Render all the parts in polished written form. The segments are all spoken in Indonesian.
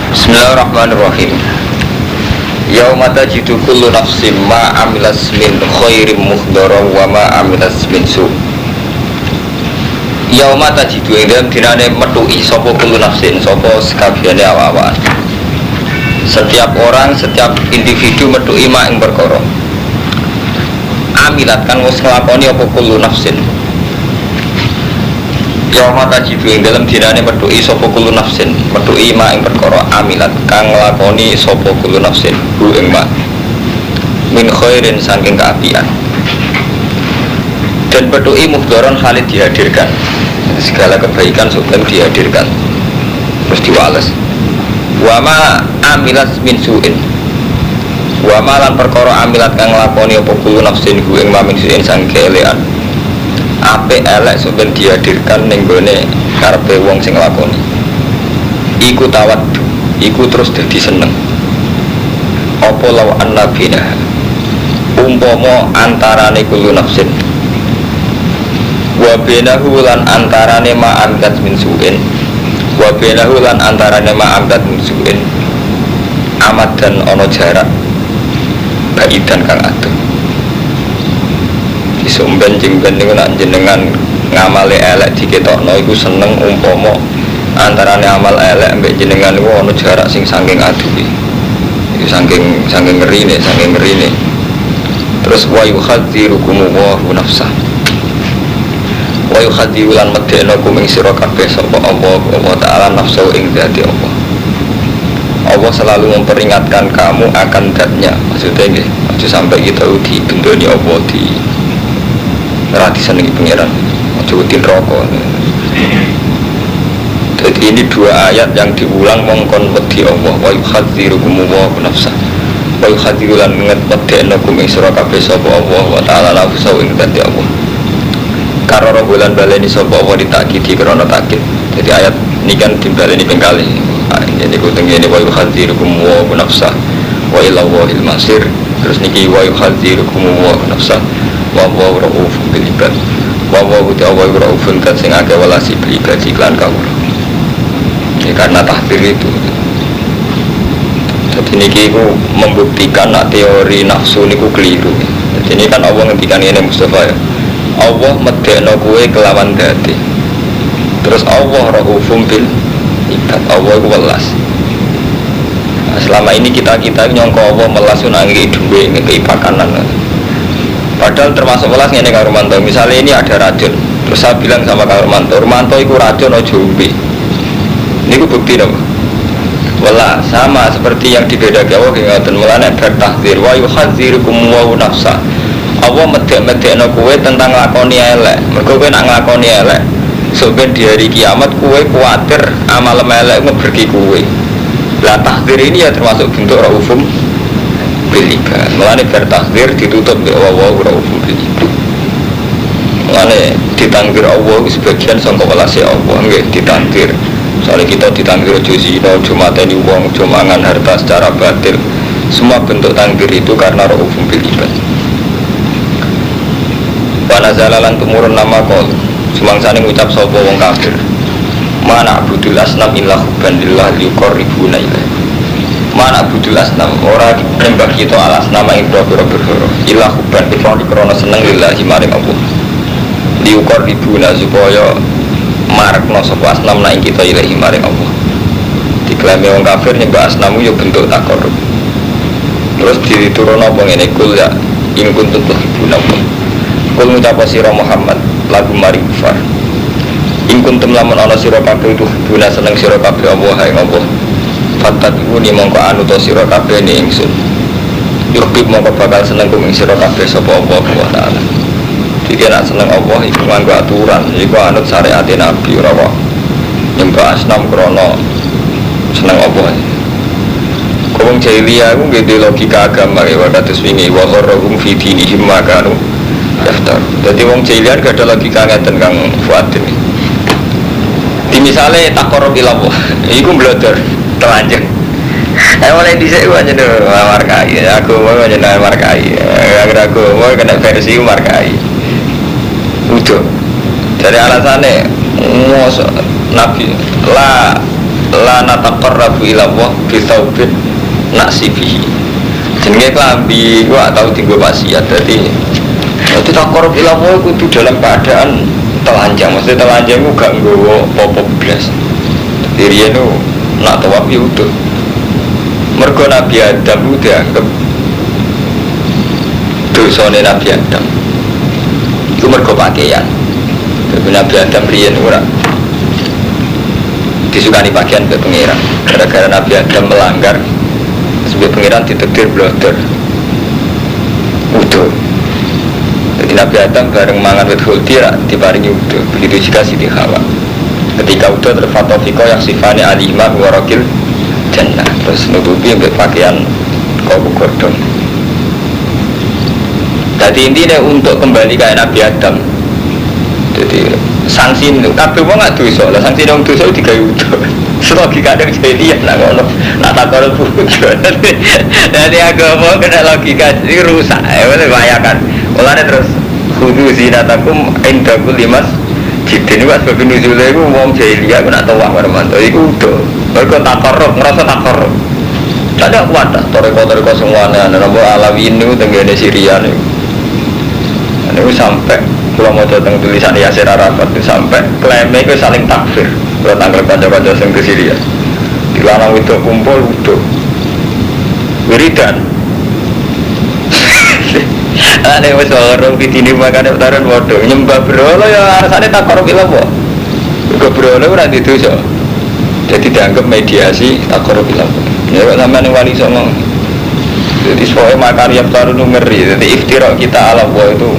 Bismillahirrahmanirrahim. Yauma tajidu kullu nafsin ma amilas min khairin muhdara wa ma amilas min su. Yauma tajidu ing dalem dinane metuki sapa kullu nafsin, sapa sekabehane awak-awakan. Setiap orang, setiap individu metuki ma ing perkara. Amilat kan wis nglakoni apa kullu nafsin. Yauma tajidu ing dalem dinane metuki sapa kullu nafsin, metuki ma ing perkara amilat kang nglakoni sapa kullu nafsin hu ing ma min khairin saking kaapian. Dan metuki muhdaron halid dihadirkan, segala kebaikan sudah dihadirkan terus diwales. Wa ma amilat min suin, wa ma lan perkara amilat kang nglakoni apa kullu nafsin hu ing ma min suin saking keelean. Apik elek sampeyan dihadirkan ning gone karepe wong sing nglakoni. Iku tawaddu, iku terus dadi seneng. Apa law annabina umpama antarane kullu nafsin wa bainahu lan antarane ma amdat min suin, wa bainahu lan antarane ma amdat min suin amat dan ana jarak baidan kang adoh. Sumben jengben niku nak jenengan ngamale elek diketokno iku seneng umpama antarane amal elek mbek jenengan niku ana jarak sing saking aduhe. Iku saking ngerine. Terus wa yuhadzirukum wa nafsah. Wa yuhadziru lan medhekno kum ing sira kabeh sapa Allah Taala nafsu ing dzati Allah. Allah selalu memperingatkan kamu akan zatnya. Maksudnya nggih, aja sampai kita dibendoni Allah di rati senengi pengiran jauhin rokok. Jadi ini dua ayat yang diulang mongkon wedi Allah wa yuhadzirukum wa nafsah wa yuhadziru lan ngedeknakum ing sira kabeh sapa Allah wa ta'ala nafsu ing dzati Allah. Karena bulan baleni sapa Allah ditakidi krana takkid. Jadi ayat ini kan dimbaleni ping kali. Jadi kutengene wa yuhadzirukum wa nafsah wa ila wahil masir. Terus niki wa yuhadzirukum wa nafsah wa huwa raufun bil ibad. Wa huwa ta'ala raufun kan sing akeh welasi bil ibad iklan kawula. Ya karena tahdir itu. Jadi niki iku membuktikan nak teori nafsu niku keliru. Jadi ini kan Allah ngendikan ngene Mustafa ya. Allah medekno kowe kelawan dadi. Terus Allah raufun bil ibad. Allah iku welas. Nah, selama ini kita nyongko Allah melas nanggi duwe ngekei pakanan. Padahal termasuk welas ngene karo Romanto. Misalnya ini ada racun, terus saya bilang sama karo Romanto iku racun aja umbi. Niku bukti napa? Welas sama seperti yang dibedakan Allah ngoten mulane bertahdzir wa yuhadzirukum wa nafsa. Allah medek-medekno kowe tentang lakoni elek. Mergo kowe nak nglakoni elek, sampeyan di hari kiamat kowe kuwatir amal elek ngeberki kowe. Lah tahdzir ini ya termasuk bentuk raufum bilibad. Mulane bertakdir ditutup oleh Allah raufum bilibad. Mulane ditangdir Allah sebagian sangka welase Allah nggih ditangdir. Soalnya kita ditangdir aja zina, aja mateni wong, aja mangan harta secara batil. Semua bentuk tangdir itu karena raufum bilibad. Wa nazalalan tumurun nama qol. Sumangsane ngucap sapa wong kafir. Mana abudul asnam illa hubban lillah liqarribuna ilaihi. Mana budul asnam orang nembak kita alas nama ing boro-boro ilah hubban kecuali krana seneng lillahi maring Allah diukor ribuna supaya marekno sapa asnam ing kita ilahi maring Allah. Diklaim wong kafir nyembah asnamu yo bentuk takorup. Terus diturun apa ngene kul ya ing kuntum tuhibuna kul ngucap sira Muhammad lagu maring kufar ing kuntum lamun ana sira kabeh tuhibuna seneng sira kabeh Allah ing Allah. Fatatuni mongko anu to sira kabeh ni ingsun. Yukib mongko bakal seneng kum ing sira kabeh sapa Allah wa taala. Iki nek seneng Allah iku nganggo aturan, iku anut syariat Nabi ora kok nyembah asnam krana seneng Allah. Wong jahiliyah ku nggih logika agama ya kados wingi wa qarrahum fi dinihim ma kanu yaftar. Dadi wong jahiliyah gak ada logika ngeten Kang Fuadin. Di misale taqarrub ila Allah, iku blodor telanjang. Mulai dhisik ku aja markai, aku mau aja markai. Aku mau kena versi markai. Udah. Dari alasannya mosok Nabi la nataqarrabu ila Allah bi taubin nasibihi. Jenenge klambi gua tau tinggo wasiat. Dadi taqarrub ila Allah kudu dalam keadaan telanjang. Maksudnya telanjang ku gak nggowo apa-apa blas. Diriyen ku nak tawaf ya udah. Mergo Nabi Adam ku dianggap dosane Nabi Adam. Itu mergo pakaian. Tapi Nabi Adam riyen ora disukani pakaian ke pengiran. Gara-gara Nabi Adam melanggar sebagai pengiran ditakdir blodor. Udah. Jadi Nabi Adam bareng mangan wit khuldi diparingi udah. Begitu juga Siti Hawa. Ketika udah terfatofiko yang sifatnya alimah warakil jannah. Terus nutupi ambil pakaian koku gordon. Jadi intinya untuk kembali ke Nabi Adam. Jadi sanksi itu kabeh wong gak dosa. Lah sanksi wong dosa digawe utuh. Logika kadang jahiliyah nak ngono. Nak takon butuh. Jadi agama kena logika iki rusak. Bayangkan. Mulane terus kudu zinatakum inda kulli masjidin wa sebab nuzule iku wong jahiliyah nak tawah marmanto iku utuh. Mergo takarrub, ngrasa takarrub. Tidak kuat dah, toreko-toreko semuanya. Ada nombor Alawi ini, tenggene Syria nih. Ini sampai kalau mau datang tulisan Yasir Arafat itu sampai klaimnya itu saling takfir. Kalau tanggal kanca-kanca yang ke Syria, di lanang itu kumpul udah wiridan. Ada yang orang di sini makan utaran bodoh nyembah berhala ya alasannya takarrub ila Allah. Kau berhala ora didosa. Jadi dianggap mediasi takarrub ila Allah. Ya kok sampean wali songo. Jadi soalnya makan yang baru ngeri. Jadi iftirah kita ala Allah itu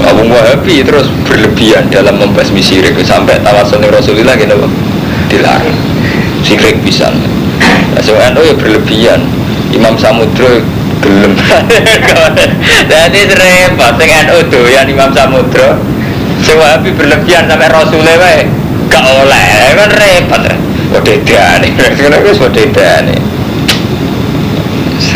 Abu Wahabi terus berlebihan dalam membasmi syirik sampai tawasul Rasulullah gitu dilarang. Syirik bisa. Nah, NU ya berlebihan. Imam Samudra gelem. Jadi repot sing NU doyan Imam Samudra. Sing Wahabi berlebihan sampai Rasulullah wae gak oleh kan repot. Wadedane, kira-kira wis wadedane.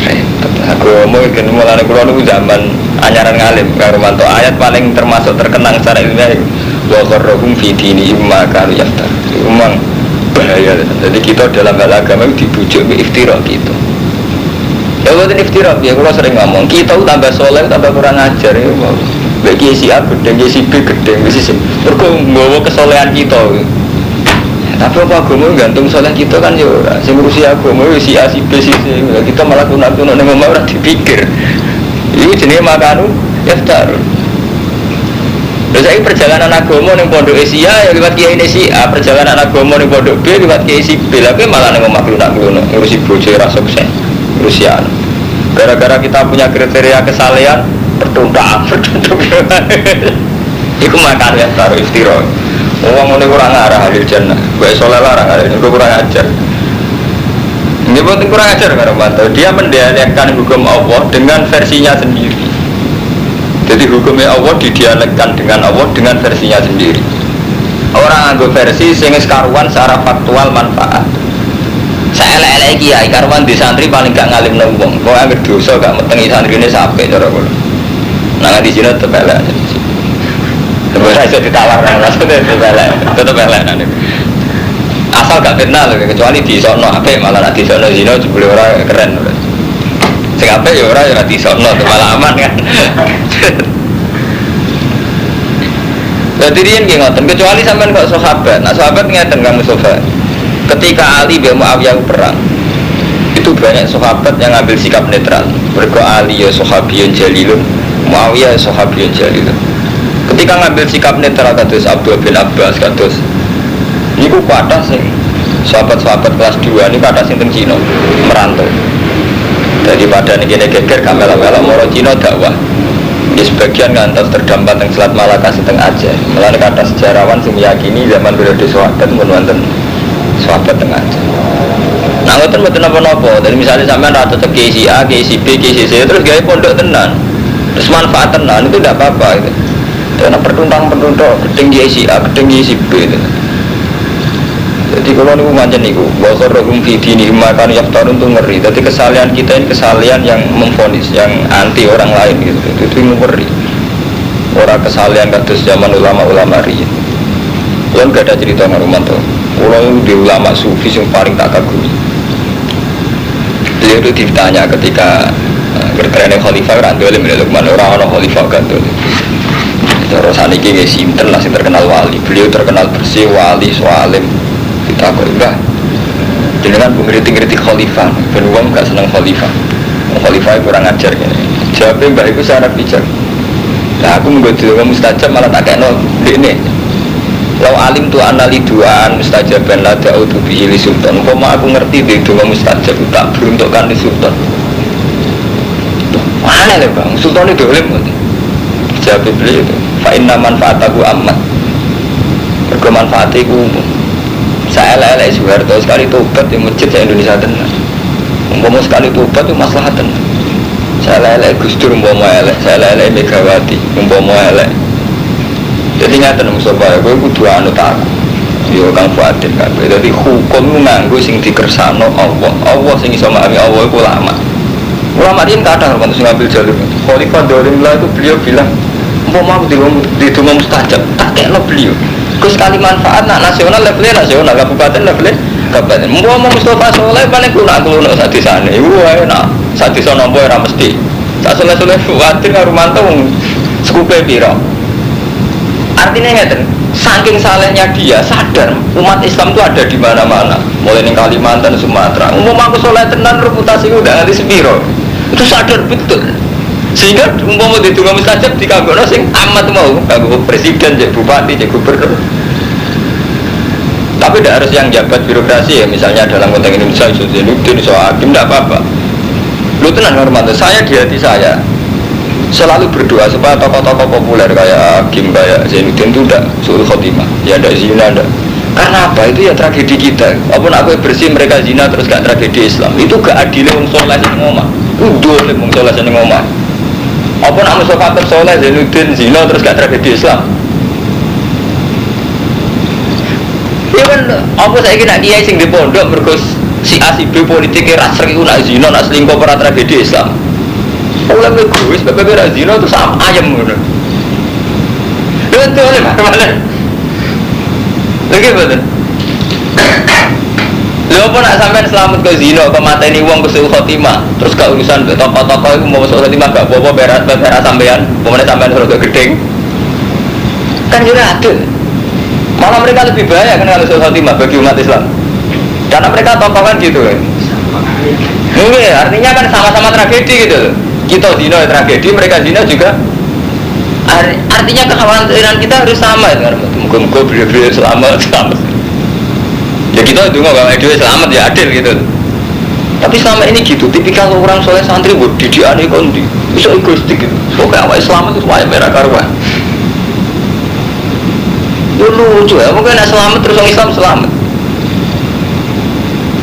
Repot. Aku mau kan mulane kula niku zaman anyaran ngalim karo mantuk ayat paling termasuk terkenang secara ilmiah wa qarrahum fi dinihim ma kanu yaftar. Memang bahaya. Jadi kita dalam hal agama dibujuk ke iftirah gitu. Ya bukan iftirah, ya kalau sering ngomong kita tambah soleh tambah kurang ajar ya. Bagi si A gedeng, si B gedeng, si mergo nggawa kesolehan kita. Tapi apa agama gantung soleh kita kan ya ora. Sing ngurusi agama si A, si B, si C. Kita malah kuno-kuno ning omah ora dipikir. Iku jenenge makanu yaftar. Lha saiki perjalanan agama ning pondok Asia ya liwat kiai si A, perjalanan agama ning pondok B liwat kiai si B. Lah kowe malah ning omah kuno-kuno ngurusi bojo ora sukses. Ngurusi anu. Gara-gara kita punya kriteria kesalehan bertundak. Iku makanu yaftar istirahat. Orang ini kurang arah hadir jannah. Baik soleh larang ada ini kurang ajar. Ini penting kurang ajar karena mantau. Dia mendialekkan hukum Allah dengan versinya sendiri. Jadi hukumnya Allah didialekkan dengan Allah dengan versinya sendiri. Orang anggap versi sehingga sekaruan secara faktual manfaat. Saya elek-elek kiai karuan di santri paling gak ngalim nembong. Kau anggap dosa gak metengi santri ini sampai cara gue. Nah di sini tetap elek. Sebenarnya bisa ditawar kan, tetap elek nanti. Asal gak kenal, kecuali di sono apa malah di sono zino jebule orang keren. Sing apa ya orang yang di sono malah aman kan. Jadi dia ngoten, kecuali sampean kok sahabat. Nah sahabat ngeten kamu sahabat. Ketika Ali bin Muawiyah perang, itu banyak sahabat yang ngambil sikap netral. Mergo Ali ya sahabiyun jalilun, Muawiyah ya sahabiyun jalilun. Ketika ngambil sikap netral kados Abdul bin Abbas kados niku kathah sing sahabat-sahabat kelas 2 niku kathah sing teng Cina merantau. Daripada niki geger gak melo-melo moro Cina dakwah. Di sebagian ngantos terdampar teng Selat Malaka seteng Aceh. Mulane kathah sejarawan sing meyakini zaman periode sahabat mun wonten sahabat teng Aceh. Nah Anggoten mboten napa-napa. Jadi misalnya sampean ra cocok KC A, KC B, KC C terus gawe pondok tenan. Terus manfaat tenan itu tidak apa-apa itu. Karena pertuntang-pertuntuk gedeng KC A, gedeng KC B itu. Jadi kalau niku macam niku, bahwa rohum fidi ini makan yaftarun tuh ngeri. Jadi kesalahan kita ini kesalahan yang memfonis, yang anti orang lain gitu. Itu ngeri. Orang kesalahan kados zaman ulama-ulama riyen. Yang gak ada cerita ngarumanto. Kalau di ulama sufi yang paling tak kagumi. Beliau itu ditanya ketika bertanya khalifah kan dolim ya Lukman orang khalifah kan dolim. Terus saniki nggih sinten lah sing terkenal wali. Beliau terkenal bersih wali soalim. Kita kok enggak. Jenengan ngerti-ngerti khalifah. Ben wong gak seneng khalifah. Khalifah kurang ajar ngene. Jawabe mbak iku secara bijak. Nah aku menggoda ngomong mustajab malah tak kena ini. Lau alim tu anali duaan mustajaban la da'udu bihi li sultan. Umpama aku ngerti di donga mustajab tak beruntukkan di sultan. Mana lho Bang? Sultan itu dolim mboten. Jawab beliau itu. Fa inna manfaatahu ammat. Mergo manfaate iku umum. Saya elek Soeharto sekali tobat di masjid Indonesia tenan. Umpama sekali tobat itu maslahat tenan. Saya elek Gus Dur umpama elek, saya elek Megawati umpama elek. Jadi ngaten Mustafa, kowe kudu anut aku. Yo Kang Fuadin kabeh. Dadi hukum nganggo sing dikersakno Allah. Allah sing iso memahami Allah iku ulama. Ulama ini kadang waktu ngambil jalur. Khalifah Daulimullah itu beliau bilang, "Umpama aku di donga mustajab, tak kekno beliau." Gus sekali manfaat nak nasional levelnya nasional, kabupaten levelnya kabupaten. Umpama Mustafa Soleh paling kuno sak desane. Iku wae nak sak desa nampa ora mesti. Sak soleh-soleh Fuadin karo mantung sekupe pira. Artinya ngeten, saking salehnya dia sadar umat Islam itu ada di mana-mana, mulai di Kalimantan, Sumatera. Umpama aku soleh tenan reputasiku udah nganti sepiro, itu sadar betul. Sehingga umpama di donga mustajab dikanggono sing amat mau, kanggo presiden, jadi bupati, jadi gubernur. Tapi tidak harus yang jabat birokrasi ya, misalnya dalam konteks Indonesia, Zainuddin, Hakim, tidak apa-apa. Lu tenang hormat, saya di hati saya selalu berdoa supaya tokoh-tokoh populer kayak Hakim, kayak Zainuddin itu tidak suul khotimah, ya tidak zina, tidak. Karena apa? Itu ya tragedi kita. Apapun aku bersih mereka zina terus gak tragedi Islam. Itu gak adil wong soleh sing ngomah. Udah wong soleh sing ngomah. Apapun aku sofater soleh Zainuddin zina terus gak tragedi Islam. Ya kan, apa saya kira kiai sing di pondok mergus si A si B politiknya ras sering nak zina nak selingkuh para tragedi Islam. Oleh egois, bebek zina itu sama ayam gitu. Betul ni mana? Lagi betul. Lalu pun nak sampai selamat ke zina, ke mata ini uang ke suul khotimah, terus ke urusan tokoh-tokoh itu mau suul khotimah gak bawa berat sampean, pemenang sampean suruh ke gedeng. Kan juga ada. Malah mereka lebih bahaya kan kalau suul khotimah bagi umat Islam. Karena mereka tokoh kan gitu kan. Mungkin artinya kan sama-sama tragedi gitu. Kita zina tragedi, mereka zina juga. Artinya kekhawatiran kita harus sama kan. Muka-muka beliau-beliau selamat. Ya kita itu nggak ada selamat ya adil gitu. Tapi selama ini gitu, tipikal orang soleh santri buat didikan kondi, bisa egoistik gitu. Pokoknya awal selamat itu semuanya merah karuan. Dulu lucu ya, mungkin selamat terus orang Islam selamat.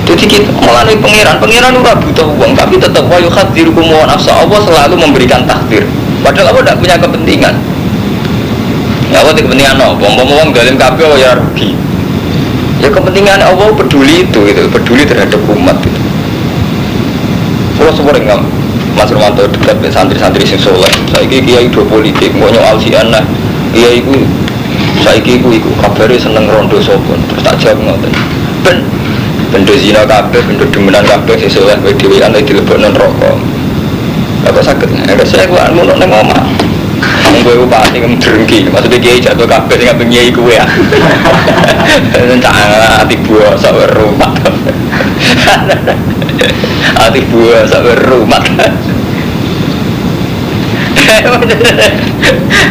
Jadi kita malah nih pangeran udah butuh uang, tapi tetap wayu khadirukum wa nafsa. Allah selalu memberikan takdir. Padahal Allah tidak punya kepentingan. Ya Allah kepentingan apa? Uang dalam kabel ya rugi. Ya kepentingan Allah peduli itu, peduli terhadap umat itu. Kalau sering nggak Mas Romanto dekat santri-santri sing soleh. Saya kiai do politik, mau nyoal si anak. Kiai itu, saya iku kabarnya seneng rondo sopon. Terus tak jawab ngoten. Benda zina kabeh, benda demenan kabeh sing soleh wae dhewe kan dilebokno neraka. Lah kok saged nek saya ku anu nek omah. Wong kowe upati ngedrengki, maksudnya kiai jatuh kabeh sing ngambing kiai kowe ya. Entah ati buah sak rumah. Ati buah sak rumah.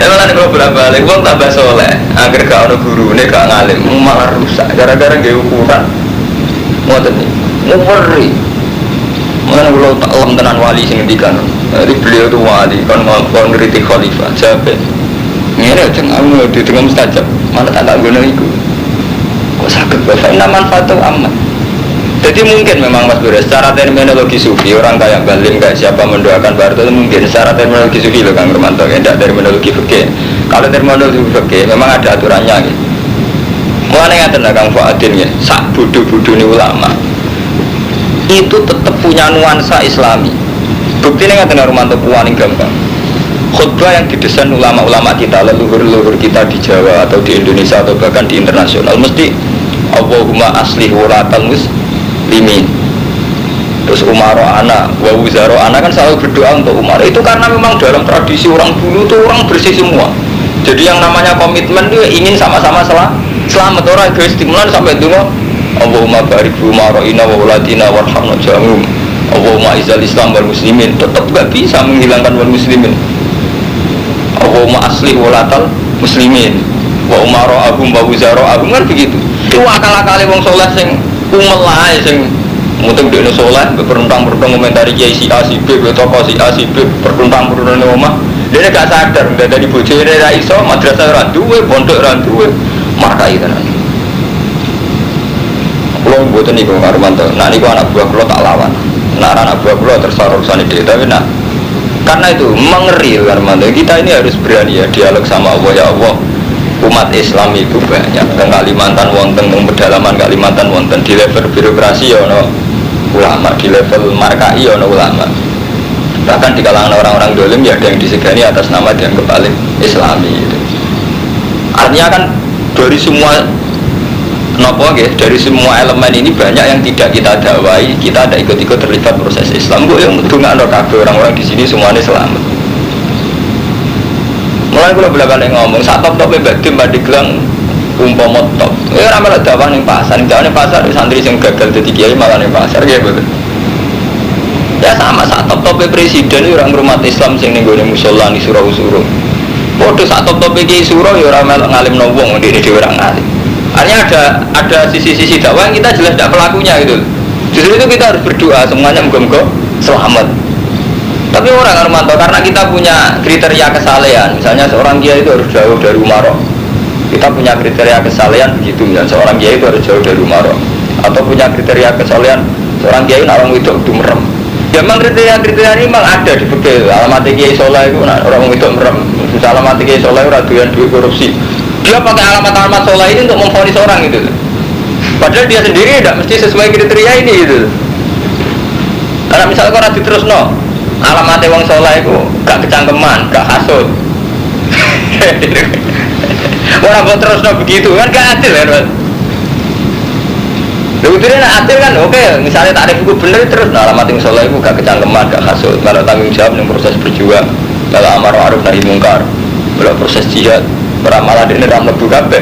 Emang ada beberapa balik, wong tambah soleh, agar gak ada guru, ini gak ngalim, malah rusak, gara-gara gak ukuran. Mau tadi, mau ngeri. Mana kalau tak lem tenan wali sing ngendikan. Jadi beliau tu wali, kan ngeritik khalifah. Siapa? Ngene aja ngamu di tengah mustajab. Mana tak guna iku. Kok sakit bapak ini manfaat amat. Jadi mungkin memang Mas Bura, secara terminologi sufi orang kayak Balim kayak siapa mendoakan Barto itu mungkin secara terminologi sufi loh Kang Romanto, tidak terminologi fikih. Kalau terminologi fikih memang ada aturannya gitu. Mulanya ngaten Kang Fuadin ya, sak bodoh-bodoh ini ulama itu tetap punya nuansa Islami. Bukti ini ngaten Romanto paling gampang. Khutbah yang didesain ulama-ulama kita, leluhur-leluhur kita di Jawa atau di Indonesia atau bahkan di internasional mesti Allahumma aslih walatal muslimin. Terus Umaro ana, wa wuzaro ana kan selalu berdoa untuk Umar. Itu karena memang dalam tradisi orang dulu tuh orang bersih semua. Jadi yang namanya komitmen itu ingin sama-sama selamat, orang egois stimulan sampai dulu Allahumma barik fi Umaroina wa walatina warhamna jamhum. Allahumma izal Islam wal muslimin. Tetap gak bisa menghilangkan wal muslimin. Allahumma aslih walatal muslimin wa umaro agum wa wuzaro agum kan begitu. Itu akal-akali wong soleh sing umel ae sing mutung dekne soleh berperundang-perundang komentari kiai si A si B toko si A si B perundang-perundang omah. Dene gak sadar dari bojone ra iso madrasah ra duwe pondok ra duwe markai tenan. Kulo mboten niku Armanto. Nah niku anak buah kulo tak lawan. Nah anak buah kulo tersorot urusan ide tapi nah karena itu mengeri Armanto. Kita ini harus berani ya dialog sama Allah ya Allah. Umat Islam itu banyak. Teng Kalimantan wonten, teng pedalaman Kalimantan wonten, di level birokrasi ya ono ulama, di level markai ya ono ulama. Bahkan di kalangan orang-orang dolim ya ada yang disegani atas nama yang paling Islami gitu. Artinya kan dari semua nopo dari semua elemen ini banyak yang tidak kita dakwai, kita ada ikut-ikut terlibat proses Islam. Kok yang ndongakno kabeh orang-orang di sini semuanya selamat. Mulai kalau belakang ngomong saat top-top badim pada gelang umpama top. Ya ramal dakwah ning pasar, ning pasar santri sing gagal dadi kiai malah ning pasar ya betul. Ya sama saat top-top presiden orang rumah Islam sing ning gone musala ni surau-surau. Padha saat top-top kiai surau ya ora melok ngalimno wong ndek dhewe ora ngalim. Artinya ada sisi-sisi dakwah yang kita jelas tidak pelakunya gitu. Justru itu kita harus berdoa semuanya moga-moga selamat. Tapi orang Armanto karena kita punya kriteria kesalehan, misalnya seorang kiai itu harus jauh dari Umaro. Kita punya kriteria kesalehan begitu, misalnya seorang kiai itu harus jauh dari Umaro. Atau punya kriteria kesalehan seorang kiai orang itu merem. Ya memang kriteria ini memang ada di fikih. Alamat kiai soleh itu orang itu merem. Misalnya alamat kiai soleh raduan duit korupsi. Dia pakai alamat-alamat soleh ini untuk memvonis orang gitu. Padahal dia sendiri tidak mesti sesuai kriteria ini gitu. Karena misalnya orang diterusno alamatnya wong soleh itu gak kecangkeman, gak hasut. Orang buat terus begitu kan gak adil kan? Sebetulnya adil kan oke, misalnya tarif itu bener terus alamat yang soleh itu gak kecangkeman, gak hasut. Kalau tanggung jawab yang proses berjuang, kalau amar ma'ruf nahi mungkar, kalau proses jihad, malah ini dalam lebu kabeh.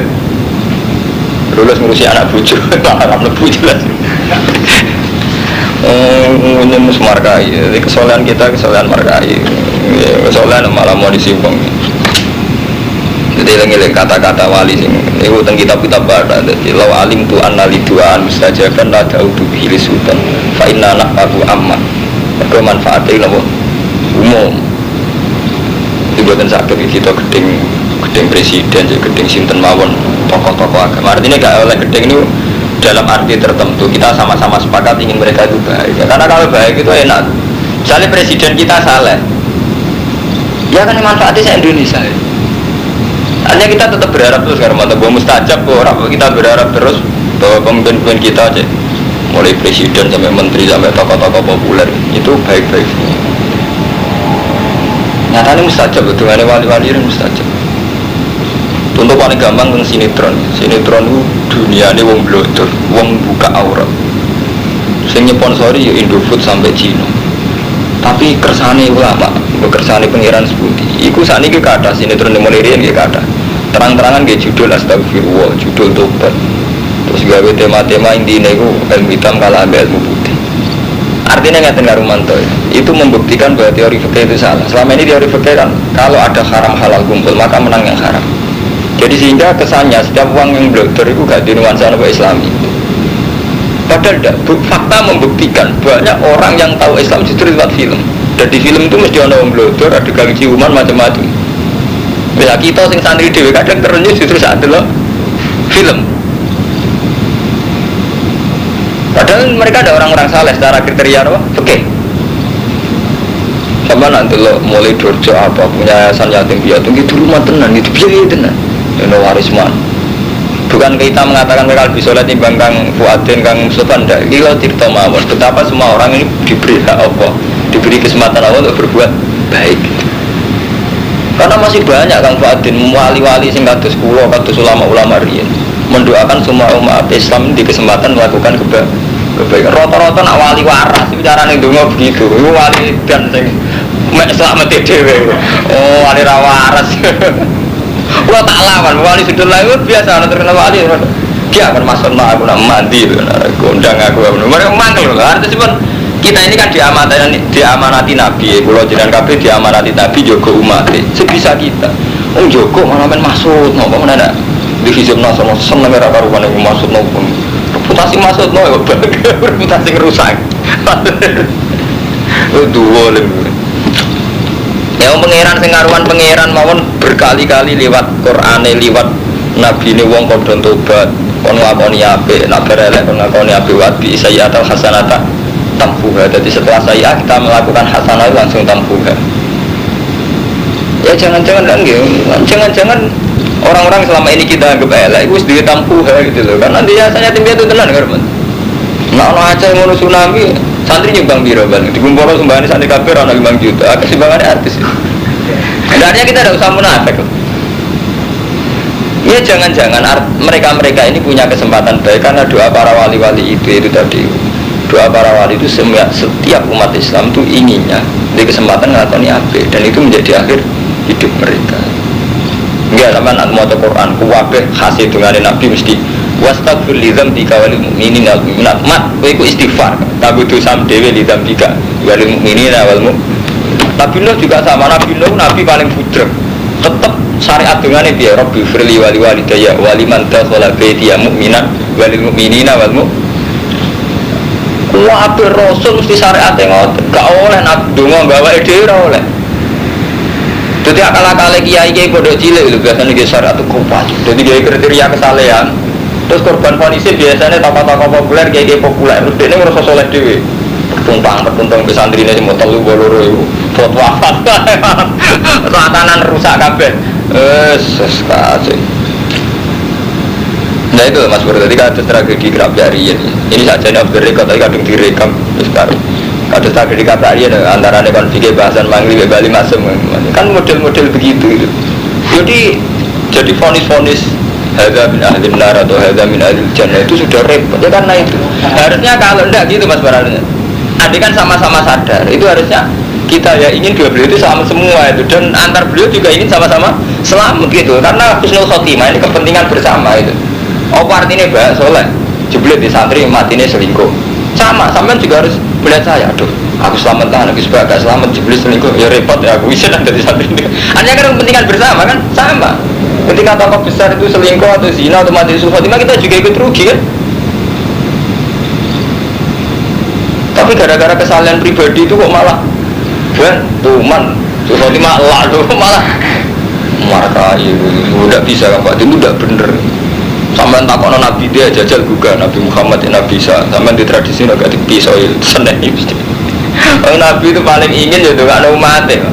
Lulus ngurusi anak bucu, malah dalam lebu jelas. Nyemus markai, jadi kesolehan kita kesolehan markai, kesolehan malah mau disimpang. Jadi lagi kata-kata wali sing, itu tentang kitab-kitab barat. Jadi law alim tu analiduan mustajaban la daudu bihi sultan, fa inna naqabu amma. Bermanfaatnya lawo umum. Dibuatkan sakit kita gedeng presiden, jadi gedeng sinten mawon tokoh-tokoh agama. Artinya gak oleh gedeng itu dalam arti tertentu kita sama-sama sepakat ingin mereka itu baik ya, karena kalau baik itu enak. Misalnya presiden kita salah ya kan manfaatnya Indonesia ya. Artinya kita tetap berharap terus karena mata bahwa mustajab orang kita berharap terus bahwa pemimpin-pemimpin kita aja mulai presiden sampai menteri sampai tokoh-tokoh populer itu baik-baik. Nyatanya mustajab betul, ada wali-wali yang mustajab. Untuk paling gampang tentang sinetron itu dunia ini wong blodor, wong buka aurat. Sing nyponsori ya Indofood sampai Cina. Tapi kersane ulama, kersane pengiran sepundi. Iku sakniki kathah sinetron mulai riyen nggih kathah. Terang-terangan nggih judul astagfirullah, judul tobat. Terus gawe tema-tema intine iku ilmu hitam kalah ilmu putih. Artinya ngaten karo Manto ya. Itu membuktikan bahwa teori fikih itu salah. Selama ini teori fikih kan kalau ada haram halal kumpul maka menang yang haram. Jadi sehingga kesannya setiap uang yang blogger itu gak di nuansa Islami. Padahal tidak, fakta membuktikan banyak orang yang tahu Islam justru lewat film. Dan di film itu mesti ada orang blogger, ada gang ciuman macam-macam. Bila kita sing santri dewe kadang terenyuh justru saat itu film. Padahal mereka ada orang-orang saleh secara kriteria apa? Oke. Sama nanti lo mulai dorjo apa punya yayasan yatim piatu gitu rumah tenan gitu biaya tenan. Ini warisman. Bukan kita mengatakan mereka lebih soleh timbang Kang Fuadin, Kang Mustafa ndak. Gila cerita mawon betapa semua orang ini diberi hak Allah, diberi kesempatan Allah untuk berbuat baik. Karena masih banyak Kang Fuadin wali-wali sing kados kula, kados ulama-ulama riyen mendoakan semua umat Islam di kesempatan melakukan kebaikan. Rata-rata nak wali waras itu carane ndonga begitu. Iku wali dan sing mek selamat dhewe. Oh, wali ra waras. Gua tak lawan wali sudut lain biasa terkenal wali. Dia akan masuk aku nak mandi gondang aku. Mereka mangkel lho. Artinya kita ini kan diamanati Nabi. Kalau jenengan kabeh diamanati Nabi jaga umat. Sebisa kita. Jaga malah men maksud napa menana. Dihisap nasional seneng era karuan yang maksud nopo reputasi maksud nopo reputasi rusak dua lebih yang pangeran sing karuan pangeran mawon berkali-kali lewat Quran lewat Nabi ini wong kodon tobat kon ngakoni apik nak berelek kon ngakoni apik wa bi sayyi'atul hasanata tampuha. Jadi setelah saya kita melakukan hasanah langsung tampuha. Ya jangan-jangan jangan orang-orang selama ini kita anggap elek itu sedikit tampuha gitu loh. Karena biasanya tim itu tenan kan. Nah ono Aceh ngono tsunami santri nyumbang piro bang dikumpul sumbangan santri kabeh ana 5 juta kesimbangannya artis. Sebenarnya kita tidak usah munafik. Ya jangan-jangan mereka ini punya kesempatan baik karena doa para wali-wali itu tadi. Doa para wali itu setiap umat Islam itu inginnya di kesempatan ngelakoni apik dan itu menjadi akhir hidup mereka. Enggak sama nak mau Quran kuwabe khasih dengan Nabi mesti wastaghfir li dzambika wal mu'minina wal mu'minat mat kowe iku istighfar tapi dosa dhewe li dzambika wal mu'minina wal mu'minat. Nabi Nuh juga sama. Nabi Nuh nabi paling budrek tetap syariat dengane piye Rabbi firli wali walidayya waliman dakhala baitiya mu'minan wal mu'minina wal mu'minat. Kuwabe rasul mesti syariate ngoten gak oleh nak donga gawe dhewe ora oleh. Jadi akal-akal kiai pondok cilik itu biasanya di syariat itu kuat. Jadi kiai kriteria kesalehan. Terus korban fonisi biasanya tokoh-tokoh populer, kiai populer. Terus dia ngerasa soleh dewi. Pertuntang pesantren ini mau telu boloro itu. Foto apa? Tatanan rusak kabeh. Kasih. Nah itu Mas Bro. Tadi kasus tragedi Kerap Jari ini saja ini off the record. Tadi kadang direkam sekarang. Kados tragedi kabari antara konflik bahasan mangli Bali masem kan model-model begitu. Jadi vonis-vonis hadza min ahli nar atau hadza min ahli jannah itu sudah repot ya karena itu. Harusnya kalau enggak gitu Mas Baralnya. Adik kan sama-sama sadar. Itu harusnya kita ya ingin dua beliau itu sama semua itu dan antar beliau juga ingin sama-sama selamat gitu. Karena husnul khotimah ini kepentingan bersama itu. Apa artinya Mbak Soleh? Jeblet di santri mati ini selingkuh. Sama, sampean juga harus melihat saya, aduh, aku selamat lah, aku supaya agak selamat, jeblis selingkuh, ya repot ya, aku bisa dari santri ini. Hanya kan kepentingan bersama kan, sama. Ketika tokoh besar itu selingkuh atau zina atau mati suhu khotimah, kita juga ikut rugi kan. Tapi gara-gara kesalahan pribadi itu kok malah, kan, tuman, suhu khotimah lalu malah markai, udah bisa kan Pak, itu udah bener. Sampai takut Nabi dia jajal juga Nabi Muhammad Nabi Isa sampai di tradisi agak dipisau seneng mesti. Nabi itu paling ingin jadi kan umat ya.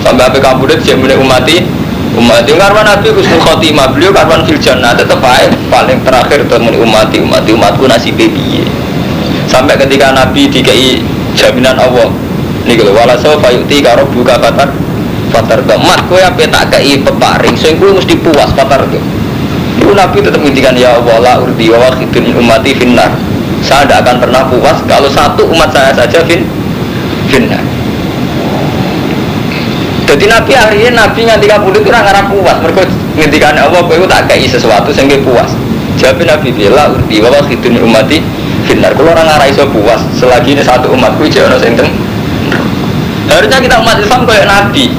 Sampai apa kamu deh siap mulai umat itu karena Nabi husnul khotimah beliau karena fil jannah tetap baik paling terakhir temen umatku nasib piye. Sampai ketika Nabi dikai jaminan Allah ini kalau walasau fayuti karo buka fatar mat kowe ape tak kei peparing sing kuwi mesti puas fatar tuh. Itu Nabi tetap mengintikan ya Allah la urdi wa wakhidun ummati finnar. Saya tidak akan pernah puas kalau satu umat saya saja finnar. Jadi Nabi akhirnya Nabi nganti kabudut itu orang puas. Mereka mengintikan Allah kowe tak kei sesuatu sehingga puas. Jawab Nabi la urdi wa wakhidun ummati finnar. Kalau orang ngarai iso puas selagi ini satu umatku jangan sing teng. Harusnya kita umat Islam kayak Nabi.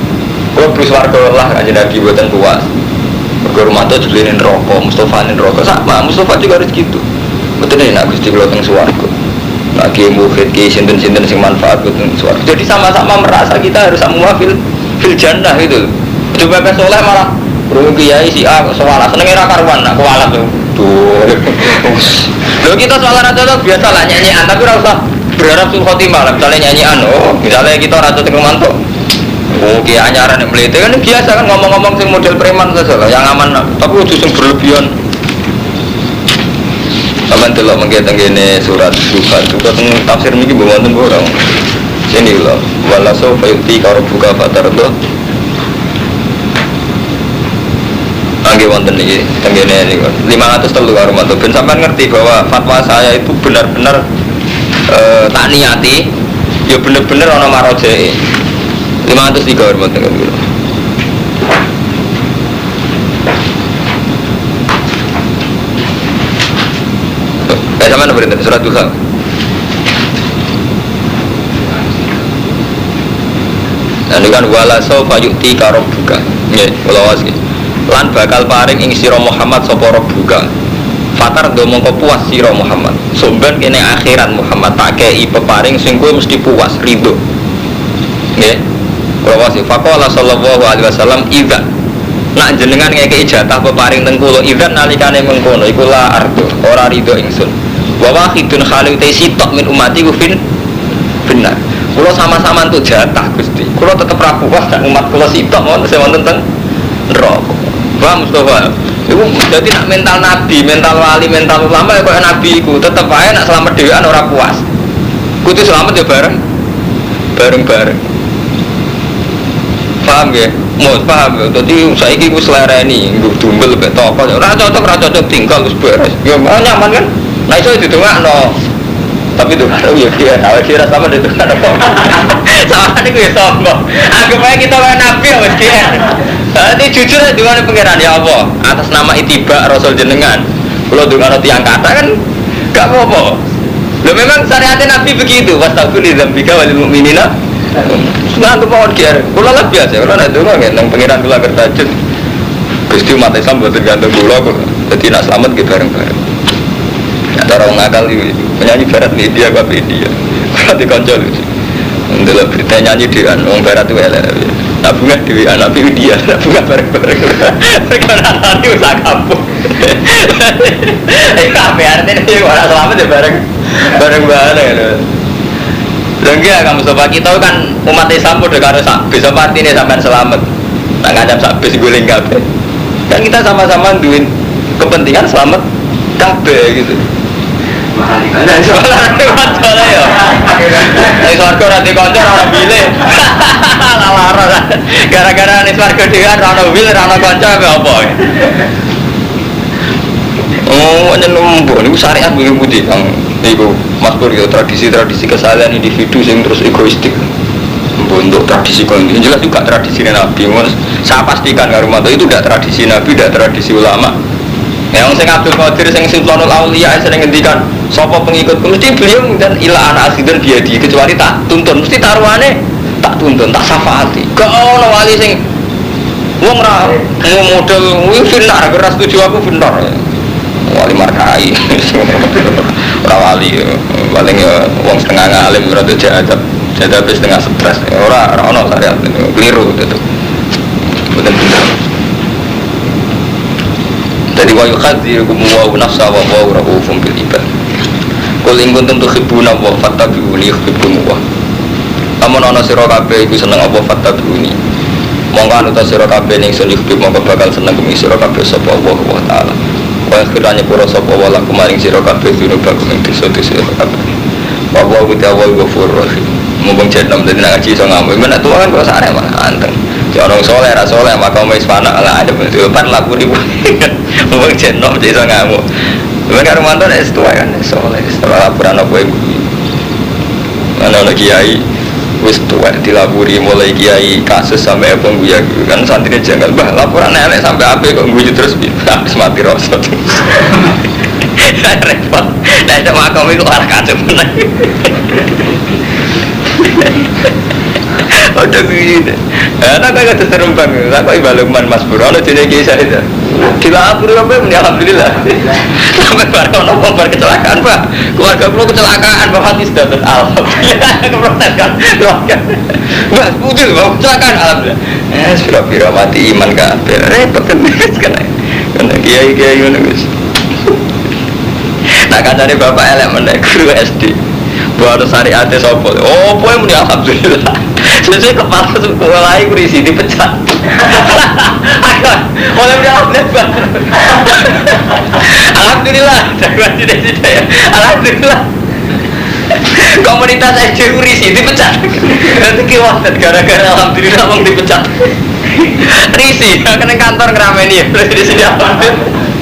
Kalau bersuarga Allah aja Nabi buatan puas. Rumah itu jelirin rokok, Mustafa ini rokok sama, Mustafa juga harus gitu. Betul nih, nak gusti kalau teng suaraku. Lagi mukhid ki sinten-sinten sing manfaat buat teng suaraku. Jadi sama-sama merasa kita harus semua fil jannah itu. Coba soleh malah, kiai si A soalan senengnya karuan, nak kualat tuh. Tuh. Loh kita soal ora cocok biasa lah nyanyian tapi ora usah berharap sul khotimah lah misalnya nyanyian. Oh, misalnya kita ora cocok mantuk. Oh, ki anyaran yang melete kan biasa kan ngomong-ngomong sing model preman saja lah yang aman tapi kudu sing berlebihan. Sampeyan delok mengke tengene surat Duha tafsir niki mbok wonten orang. Sini lho, wala sofa yuti karo buka fatardo. Angge wonten iki tengene niku 503 karo mantu. Ben sampean ngerti bahwa fatwa saya itu benar-benar tak niati ya bener-bener ana marojeke. 503 karo mantu niku. Sampeyan berita surat Duha. Ini kan wala sofa yuti karo buka. Nggih, kula wae. Lan bakal paring ing sira Muhammad sapa buka. Fatar do mongko puas sira Muhammad. Sumben kene akhirat Muhammad tak kei peparing sing kowe mesti puas ridho. Nggih. Kula wae faqala sallallahu alaihi wasallam idza nak jenengan ngekeki jatah peparing teng kula idzan nalikane mengkono iku la ardo ora ridho ingsun. Wa wahidun khalil sitok min ummati kufin benar. Kulo sama-sama untuk jatah Gusti. Kulo tetep ra puas nek umat kulo sitok wonten sing wonten teng neraka. Paham Mustafa? Iku dadi nak mental nabi, mental wali, mental ulama kaya nabi iku tetep ae nak selamat dhewean ora puas. Kudu selamat ya bareng-bareng. Paham ya? Mau paham ya? Dadi saiki ku slereni nggo dumbel mek toko ora cocok tinggal wis beres. Ya nyaman kan? Nah iso didongakno. Tapi itu kan ya dia, awal kira sama itu kan sama ini gue sombong. Anggap aja kita kayak nabi ya wes dia. Nanti jujur aja dengan pengiran ya Allah atas nama itiba Rasul jenengan. Kalau dengan tiang kata kan gak apa-apa. Lo memang syariatnya nabi begitu. Wastaghfir li dzambika walil mu'minina. Nah itu mau dia. Kalau lah biasa. Kalau ada juga nang pengiran gula kertajun. Gusti umat Islam buat tergantung gula. Jadi nak selamat kita bareng-bareng. Ada orang ngakal itu penyanyi barat di India apa India kalau dikoncol itu untuk berita nyanyi di orang barat itu nabungah di anak India nabungah bareng-bareng mereka nanti usaha kampung itu apa artinya ini orang selamat ya bareng-bareng dan enggak kamu sobat kita kan umat Islam udah karo bisa pasti nih sampai selamat tak ngajak sabis guling kabeh kan kita sama-sama duin kepentingan selamat kabeh gitu. Ada soalan ya. Nek swarga ora dikonco ora pilih. Lara. Gara-gara nek swarga dhewe ora pilih ora kanca apa. Oh, nyenumbu niku syariat begini putih Kang. Niku makmur ya tradisi-tradisi kesalahan individu sing terus egoistik. Untuk tradisi kon ini jelas juga tradisi Nabi. Saya pastikan karo itu tidak tradisi Nabi, tidak tradisi ulama. Yang saya Abdul Qadir, yang Sultanul Aulia sering ngendikan sapa pengikut mesti beliau dan ila ana asidan biadi kecuali tak tuntun mesti taruhane tak tuntun tak syafaati gak ono wali sing wong ra model kuwi benar ora setuju aku benar wali markai ora wali paling wong setengah ngalim ora jadab setengah stres ora ono syariat keliru itu betul. Jadi wa yukhadirukum wa nafsa wa huwa raufun bil ibad. Qul in kuntum tuhibbuna wa fattabi'uni yuhibbukumullah. Amun ana sira kabeh iku seneng apa fattabi'uni. Monggo anut sira kabeh ning sun yuhib monggo bakal seneng kumi sira kabeh sapa Allah wa taala. Wa akhirane para sapa wala kumaring sira kabeh dina bagus ing dosa-dosa kabeh. Wa wa ta'ala ghafurur rahim. Monggo jeneng dadi ngaji iso ngamuk. Menak tuwa kan kok sarek malah anteng. Orang soleh, rasoleh, maka mau isfana lah ada bentukan laku di buang jenom jadi so ngamu. Mereka romanton es tua kan soleh. Setelah laporan apa ibu, mana lagi kiai, wis tua dilapuri mulai kiai kasus sampai apa guya kan santri jangan bah laporan nenek sampai apa kok guyu terus habis mati rasa. Repot. Nah itu makam itu arah kacau benar. Udah begini, anak kan kata serempan, aku ibaluman Mas Bro, ada jenis kisah itu. Dilapor apa? Alhamdulillah. Sampai barang orang kecelakaan Pak, keluarga perlu kecelakaan, Bapak hati sudah alhamdulillah. Keprotes kan, Mas Putih, Bapak kecelakaan alhamdulillah. Sudah pira mati iman kan, repot kan, karena kiai mana guys. Nah kancane bapak elek meneh guru SD. Baru syariate sapa? Oh, poe muni alhamdulillah. Sesuk kepala sekolah iku risi dipecat. Oleh alhamdulillah. Alhamdulillah, alhamdulillah. Komunitas SD risi dipecat. Nanti kiwatet gara-gara alhamdulillah wong dipecat. Risi, kena kantor ngerameni ya, di sini alhamdulillah.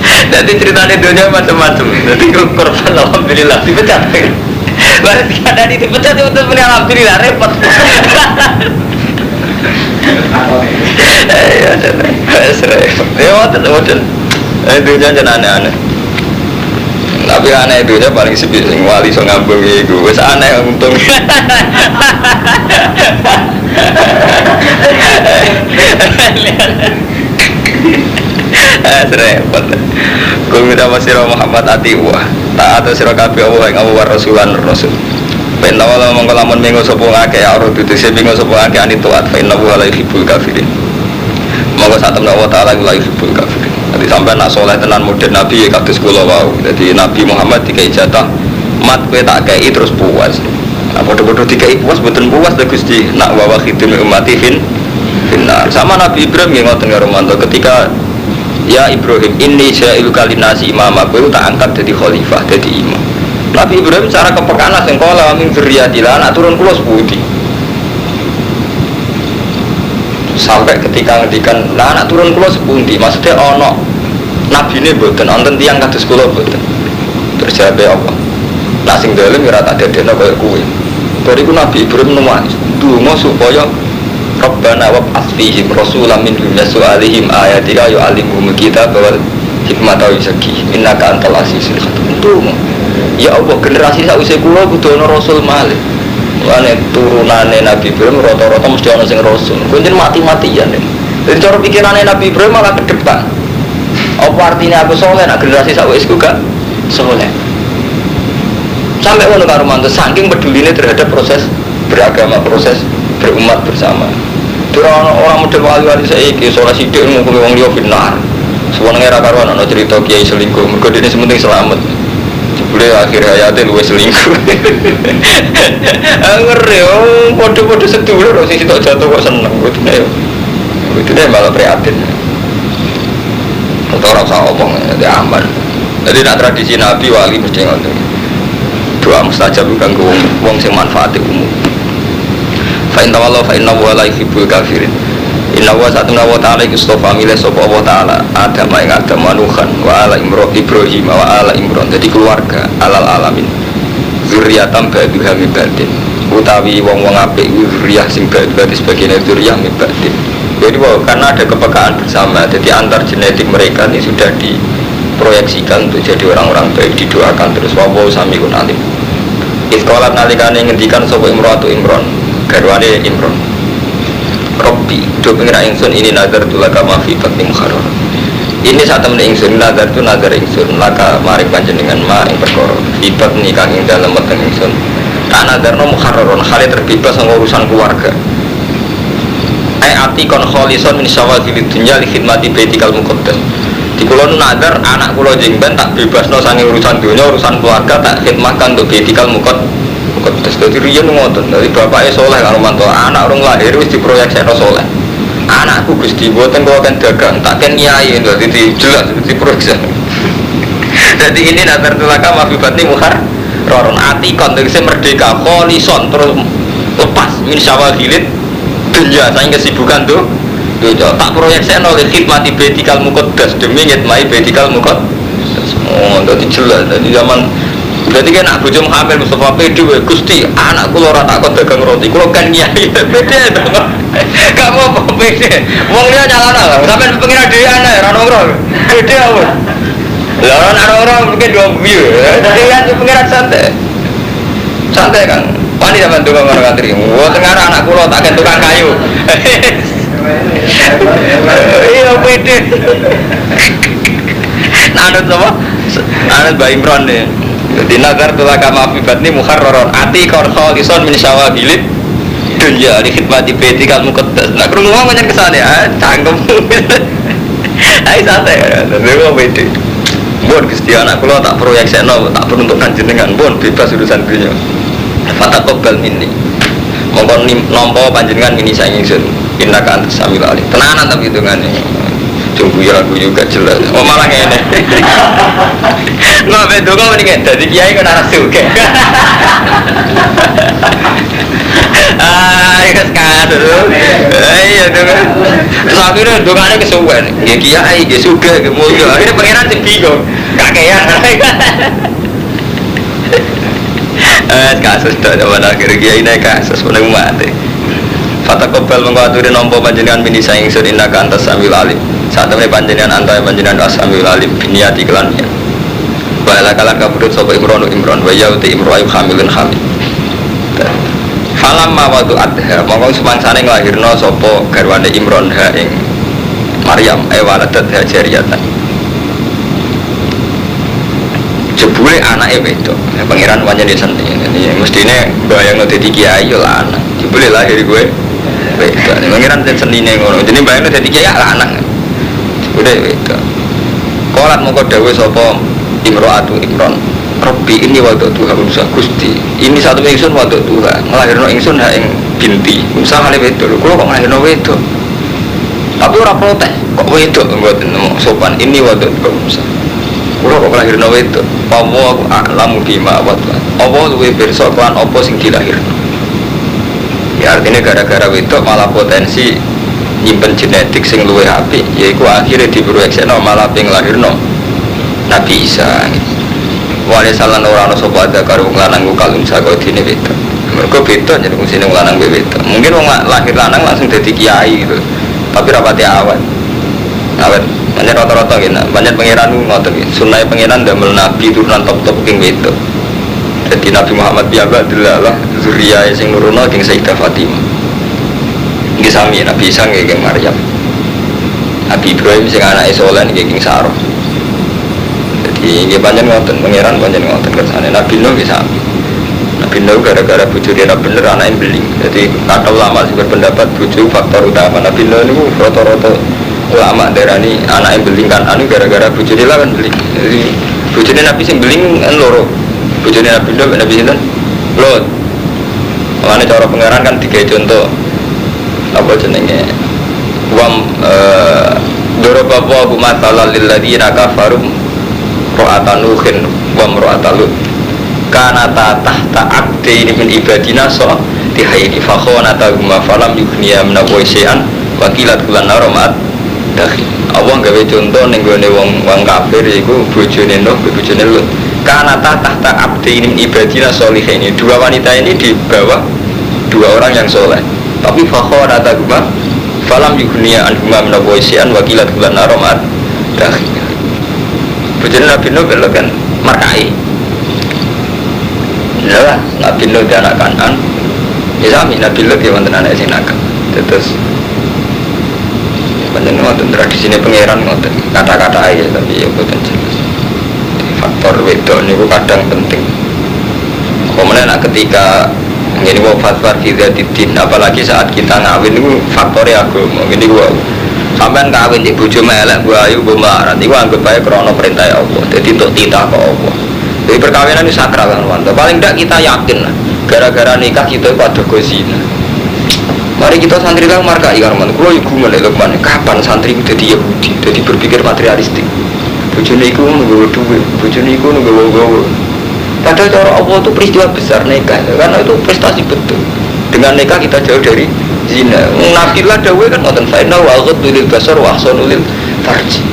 Jadi ceritanya dunia macam-macam. Jadi korban alhamdulillah dipecat. Berarti ada di dipecat itu betul alhamdulillah repot. Ya jadi, ya wajar. Dunia jangan aneh-aneh. Tapi aneh dunia paling sepi sing wali so ngambung itu. Wes aneh untung. Repot. Kul minta wasiro Muhammad atiwa taat sira kabeh Allah ing Allah rasulan rasul. Ben tawala mongko lamun minggu sapa ngake ya ora dite minggu sapa ngake ani taat fa inna wa la yuhibbul kafirin. Monggo sak temne Allah taala la yuhibbul kafirin. Dadi sampean nak saleh tenan model nabi ya kados kula wau. Dadi Nabi Muhammad dikai jatah mat kowe tak kei terus puas. Padha-padha dikai puas mboten puas lho Gusti. Nak wa khidmul ummati finnar. Sama Nabi Ibrahim nggih ngoten karo mantu ketika ya Ibrahim ini ja'il kalinasi imam aku tak angkat jadi khalifah jadi imam. Nabi Ibrahim secara kepekaan sing kala min dzurriyyatillah anak turun kula sepundi. Sampai ketika ngendikan lah anak turun kula sepundi maksudnya ana nabine mboten wonten tiyang kados kula mboten. Terus jawabe apa? Lah sing dalem ora tak dadekno kaya kuwi. Bariku Nabi Ibrahim nuwun donga supaya Rabbana wab'ats fihim rasulan minhum yatlu 'alaihim ayatika yu'allimuhumul kitaba wal hikmata wa yuzakkihim innaka antal azizul hakim. Ya Allah, generasi sakwise kula kudu ana rasul malih. Wane turunane Nabi Ibrahim rata-rata mesti ana sing rasul. Kuwi mati-matian. Jadi cara pikirane Nabi Ibrahim malah ke depan. Apa artinya aku soleh nak generasi sakwise ku gak soleh. Sampai ngono karo mantu saking peduline terhadap proses beragama, proses berumat bersama. Orang model wali-wali saiki soleh sithik ngukumi wong liya benar. Sewenenge ra karuan ana cerita kiai selingkuh, mergo dene sementing selamat. Jebule akhir hayate luwih selingkuh. Ngeri padha-padha sedulur sing sitok jatuh kok seneng kudune. Kudune malah prihatin. Ora usah omong, ya aman. Jadi nak tradisi Nabi wali mesti ngoten. Doa mustajab kanggo wong sing manfaate umum. Fa inna wallahu fa inna wa la yuhibbul kafirin. Inna wa satuna wa ta'ala istofa milih sapa Allah taala Adam ing Adam manuhan wa ala Ibrahim wa ala Imran. Jadi keluarga alal alamin. Zurriyatan ba'duha min ba'din. Utawi wong-wong apik zurriyah sing berarti sebagian zurriyah min ba'din. Jadi karena ada kepekaan bersama, jadi antar genetik mereka ini sudah diproyeksikan untuk jadi orang-orang baik, didoakan terus. Wa samiun alim. Iskolat nalikane ngendikan sapa Imratu Imron. Garwane Imron Robbi do pengira ingsun ini nazar tu laka mafi batni mukharrar. Ini saat temen ingsun nazar tu nazar ingsun laka maring panjenengan ma ing perkara fibat nikah ing dalem weteng ingsun tak nazarno mukharraron hale terbebas sang urusan keluarga ati kon kholison min syawagil dunya li khidmati baitikal muqaddas. Di kula nazar anak kula jengben tak bebasno sange urusan dunya urusan keluarga tak khidmatkan untuk baitikal muqaddas. Terus dari riyen ngoten, dari bapaknya soleh karo mantu, anak urung lahir wis diproyeksekno soleh. Anakku Gusti mboten kula kan dagang, tak ken kiai dadi jelas diproyeksi. Jadi ini nazar tulaka mafibatni muhar roron ati kontekse merdeka kholison terus lepas min syawagilid dunya saking kesibukan tuh. Tak proyeksekno li khidmati baitikal muqaddas demi ngitmai baitikal muqaddas. Oh, dadi jelas dari zaman. Berarti kan aku jom hamil Mustafa pede Gusti anak kula ora takon dagang roti kula kan nyai pede to kamu apa pede wong liya nyalana sampean pengen dhewe ana ora nongkrong pede apa lha ora nongkrong mungkin dua view dia pengen santai santai kan wani sampean tukang karo kantri wo tengah anak kula tak gen tukang kayu iya pede anut apa anut Mbak Imron nih. Jadi nazar tulaka mafibat ini mukharraron ati kor kholison min syawagilid dunya li khidmati baitikal muqaddas. Nak krungu wong pancen kesane cangkem. Ai santai. Lha kok beda. Bon Gusti anak kula tak proyeksekno, tak peruntukkan jenengan, bon bebas urusan dunya. Fataqabbal minni. Monggo nampa panjenengan mini saking ingsun. Innaka antas samiul alim. Tenanan tapi hitungane. Jumbu ya aku juga jelas. Oh malah ngene. Nggak bedo kok mendingan dadi kiai kan arep suge. Iku sekadar. Iya tuh. Terus akhirnya dongane kesuwen. Nggih kiai nggih suge nggih mulya. Akhirnya pangeran sing bingung. Kakean. Kasus dak pada akhir kiai naik kasus meneng mati. Fataqabbal mengkaturi nampa panjenengan mini saing ingsun innaka antas samiul alim. Saat temen panjenengan antara panjenengan as-samiul alim biniyati kelan niat. Bala kalan kabudut sapa Imron wa yauti imro'ayu hamilun hamil. Falam mawadu adha mongko sumangsane nglahirna sapa garwane Imron ha ing Maryam waladat hajariyatan. Jebule anake wedok. Pangeran pancen seni. Mestine bayangno dadi kiai yo lanang. Jebule lahir kowe wedok. Pangeran senine ngono. Jenenge bayangno dadi kiai lanang. Jebule wedok. Kolat mongko dawuh sapa Imro'atu Imron. Rabbi ini waduk Tuhan Musa Gusti. Ini satu ingsun waduk Tuhan. Ngelahirno ingsun ha ing binti. Musa kali wedok. Kulo kok ngelahirno wedok. Tapi ora protes. Kok wedok mboten sopan. Ini waduk Tuhan Musa. Kulo kok ngelahirno wedok. Apa aku alamu bima wa Tuhan. Apa luwih pirsa kan apa sing dilahirno. Ya artinya gara-gara wedok malah potensi nyimpen genetik sing luwih apik. Yaiku akhirnya diproyeksekno malah ping lahirno Nabi Isa. Wali salan orang no sopo ada karo wong lanang ku kalung saka dine wedok. Mergo beda jadi fungsine wong lanang wedok. Mungkin wong lahir lanang langsung dadi kiai gitu. Tapi rapati awet. Awet banyak rata-rata gini. Banyak pangeran ngoten iki. Sunah pangeran damel nabi turunan top-top king wedok. Jadi Nabi Muhammad piyambak adalah zuriyah sing nurono king Sayyidah Fatimah. Nggih sami Nabi Isa nggih king Maryam. Nabi Ibrahim sing anake saleh nggih king Sarah. Ini banyak ngoten, pangeran banyak ngoten kersane. Nabi Nuh bisa. Nabi Nuh gara-gara bujurnya Nabi bener anak yang beling. Jadi kata ulama sih berpendapat bujur faktor utama. Nabi Nuh ini rata-rata ulama daerah ini anak yang beling kan anu gara-gara bujurnya lah kan beling. Jadi bujurnya Nabi sing beling kan loro. Bujurnya Nabi Nuh Nabi sinten? Lot. Makanya cara pangeran kan tiga contoh apa jenenge wam doroba wa matalal lil ladina kafarum ro'atan nuhin wa ro'atan lut kanata tahta abdi min ibadina so dihaini fakhonata guma falam yukniya menawoisean wakilat kulan naromat dakhil Allah gawe contoh nenggone wong kafir iku bojone Nuh bojone Lut kanata tahta abdi min ibadina solihin. Dua wanita ini di bawah dua orang yang soleh tapi fakhonata guma falam yukniya anhuma menawoisean wakilat kulan naromat dakhil. Bujurnya Nabi Nuh belok kan markai. Inilah Nabi Nuh dan anak Kanan. Ya sami Nabi Nuh dia mantan anak sing nakal. Terus panjang ngoten tradisinya pangeran ngoten kata-kata aja tapi ya boten jelas. Faktor wedok niku kadang penting. Kemudian ketika ini wafat fardidin apalagi saat kita ngawin niku faktornya agama. Ini gua sampean kawin di bojo melek Bu Ayu Bu Marat iku anggap bae krana perintah Allah. Dadi untuk titah ke Allah. Jadi perkawinan itu sakral kan Wanto. Paling tidak kita yakin lah gara-gara nikah kita pada zina. Mari kita santri lang markai karman. Kulo iku meneh Lukman kapan santri ku dadi Yahudi, dadi berpikir materialistik. Bojone iku nggawa duit, bojone iku nggawa. Padahal cara Allah itu peristiwa besar nikah karena itu prestasi betul. Dengan nikah kita jauh dari zina. Nabilah dawuh kan ngoten faina wa ghadul basar wa ahsanul farji.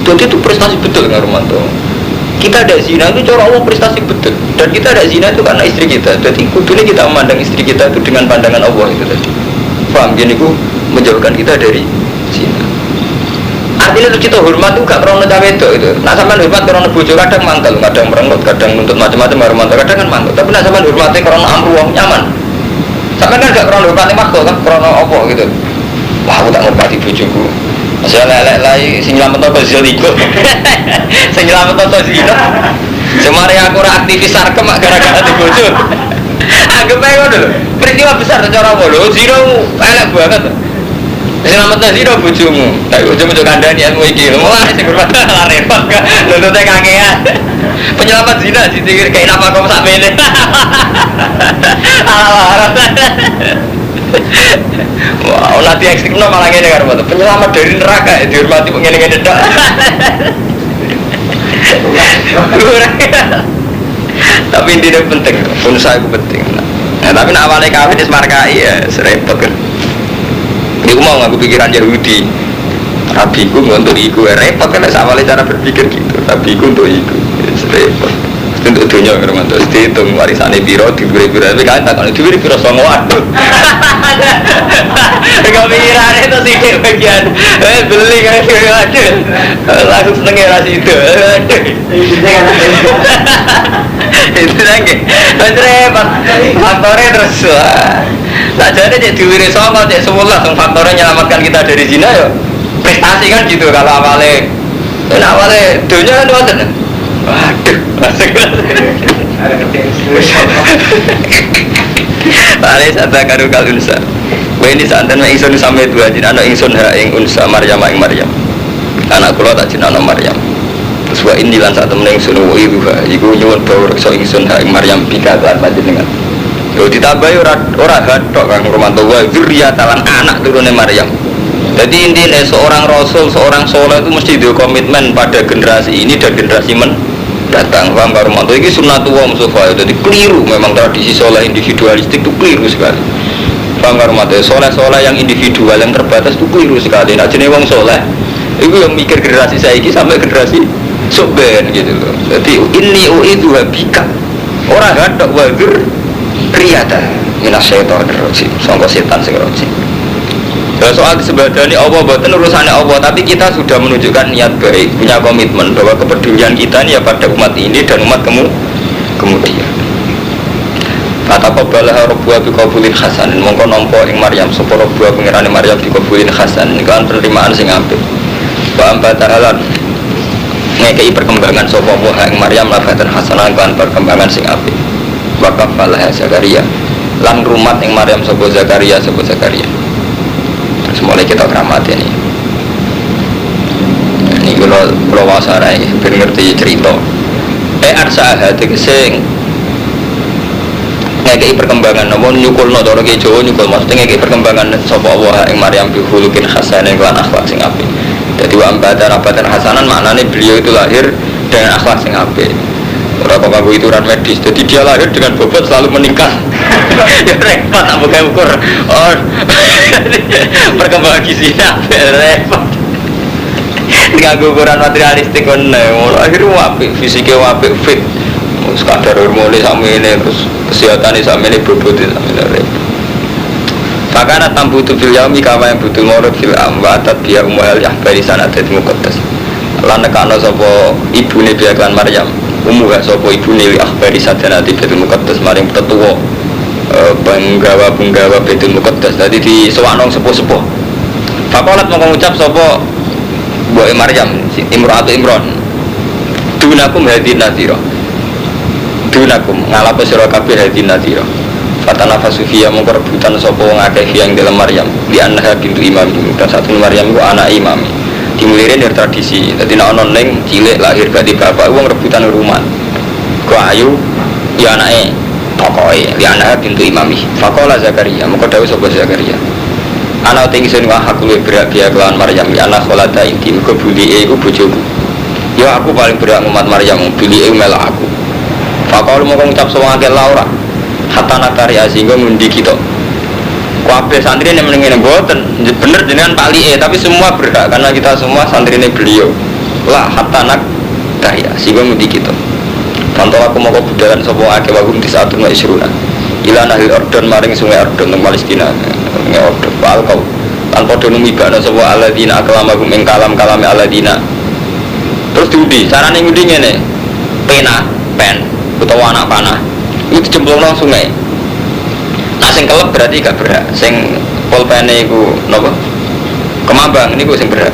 Jadi itu prestasi betul kan Romanto. Kita ada zina itu cara Allah prestasi betul. Dan kita ada zina itu karena istri kita. Jadi kudune kita memandang istri kita itu dengan pandangan Allah itu tadi. Paham gini ku menjauhkan kita dari zina. Artinya itu kita hormat itu gak krono cawe itu. Nak sampean hormat krono bojo kadang mantel, kadang merengut, kadang nuntut macam-macam Romanto, kadang kan mantel. Tapi nak sampean hormati krono amru wong nyaman. Sampai kan gak krono hormati makhluk kan krono apa gitu. Wah aku tak ngormati bojoku. Saya lelek lagi sing nyelametno to zeliku. Sing nyelametno to zina. Semare aku ora aktivis sarkem gara-gara di bojo. Anggap ae ngono lho. Peristiwa besar secara apa lho. Zina elek banget. Selamat zina bojomu. Tapi bojomu juga kandhani ilmu iki. Wah, sing bermasalah lah repot kan. Nuntute kangean. Penyelamat zina dipikir kayak apa kok sak mene. Alah. Wah, nanti ekstrim malah ngene karo penyelamat dari neraka dihormati ngene-ngene tok. Tapi intinya penting, usaha itu penting. Nah, tapi nak awalnya kawin di markai ya serempet kan. Iku mau ngaku pikiran Yahudi. Rabiku untuk iku repot kan awalnya cara berpikir gitu. Rabiku untuk iku serempet. Untuk dunia kan terus dihitung warisannya biro diberi-beri tapi kan tak kalau diberi biro sama waduh. Enggak pikiran itu sih bagian. Beli kan waduh. Langsung seneng ya ras itu. Itu lagi. Repot. Faktornya terus tak jadi cek diwiri sama cek semula faktornya menyelamatkan kita dari zina ya prestasi kan gitu kalau awalnya dunia kan waduh waduh Balik sata karu kalunsa ini santan ma ingsun sampai dua jin anak ingsun ha ing unsa Maryam ing Maryam anak kula tak jin anak Maryam terus wa ini lan sak temen ingsun wa iku nyuwun bawa reksa ingsun ha ing Maryam bika lan panjenengan. Yo ditambahi ora hatok Kang Romanto wa dzurriyyatan anak turune Maryam. Jadi intinya seorang rasul, seorang soleh itu mesti ada komitmen pada generasi ini dan generasi mendatang. Paham Kang Romanto? Ini sunnatullah Mustafa. Jadi keliru memang tradisi soleh individualistik itu keliru sekali. Paham Kang Romanto? Soleh-soleh yang individual yang terbatas itu keliru sekali. Nah jenis wong soleh itu yang mikir generasi saya ini sampai generasi soben gitu loh. Jadi ini itu habika orang hatok wadur riyata minas syaitonir rajim sangka setan sing rajim. Ya soal disebadani Allah buatan urusannya Allah, tapi kita sudah menunjukkan niat baik, punya komitmen bahwa kepedulian kita ini ya pada umat ini dan umat kemudian. Kata qabalah rabbuha biqabulin hasanin mongko nampa ing Maryam sapa rabbuha pangerane Maryam biqabulin hasan kan penerimaan sing apik. Wa ambatahalan ngekei perkembangan sapa Allah ing Maryam lafatan hasanan kan perkembangan sing apik. Wakaf Allah Zakaria lan rumat yang Maryam sobo Zakaria terus mulai kita keramat ini kalau wasarai ben ngerti cerita arsaha tegese ngekei perkembangan namun nyukul notoro ke Jawa nyukul maksudnya ngekei perkembangan sobo Allah yang Maryam bihulukin hasanin kelan akhlak sing apik. Jadi wa ambatan hasanan maknanya beliau itu lahir dengan akhlak sing apik. Orang kok itu ran medis, jadi dia lahir dengan bobot selalu meningkat. Ya repot, tak buka ukur. Oh, perkembangan gizinya repot. Dengan ukuran materialistik kan, akhirnya wapik, fisiknya wapik fit. Sekadar hormonnya sama ini, terus kesehatannya sama ini bobotnya sama ini repot. Fakana tambutu fil yaumi kama yang butuh ngorot fil amwatat biya umuhal yahbari sanadet muqaddas. Lan nekano sapa ibune biya klan Maryam. Gak sopo ibu nili akhbari sadanati betul muqaddas maring tetuwa penggawa betul muqaddas tadi di sewanong sepuh-sepuh fakolat mau mengucap sopo Mbok Maryam Imratu Imron dunakum hadin nadira dunakum ngalapo sira kabeh hadin nadira fatana fasufia mongko rebutan sopo wong akeh yang dalam Maryam di anha bintu imam dan satu Maryam ku anak imam dimulirin dari tradisi, jadi nak ono neng cilik lahir gak bapak, uang rebutan rumah. Ku ayu, ya anaknya pokoknya, ya anaknya pintu imami. Fakola Zakaria, muka dawu sopo Zakaria. Anak tinggisan wah aku lebih berat biar kelawan Maryam, ya anak kolata inti, muka buli ku bojoku. Ya aku paling berat umat Maryam, buli melak aku. Fakola mau ngucap semua akil Laura, hatta natari asinggo ngundi kita. Kabeh santri ini menengene mboten bener jenengan pali tapi semua berhak karena kita semua santri ini beliau lah hatanak daya sehingga mudi kita contoh aku mau budalan sopo ake wagum di saat itu isruna ila nahil ordon maring sungai ordon di Palestina sungai ordon wal kau tanpa donumi bakna sopo aladina akalamakum ing kalam-kalame aladina terus diudi carane ngudi ngene pena pen utawa anak panah itu dijemplung nang sungai. Nah, sing kelep berarti gak berat. Sing pulpene iku napa? Kemambang niku sing berat.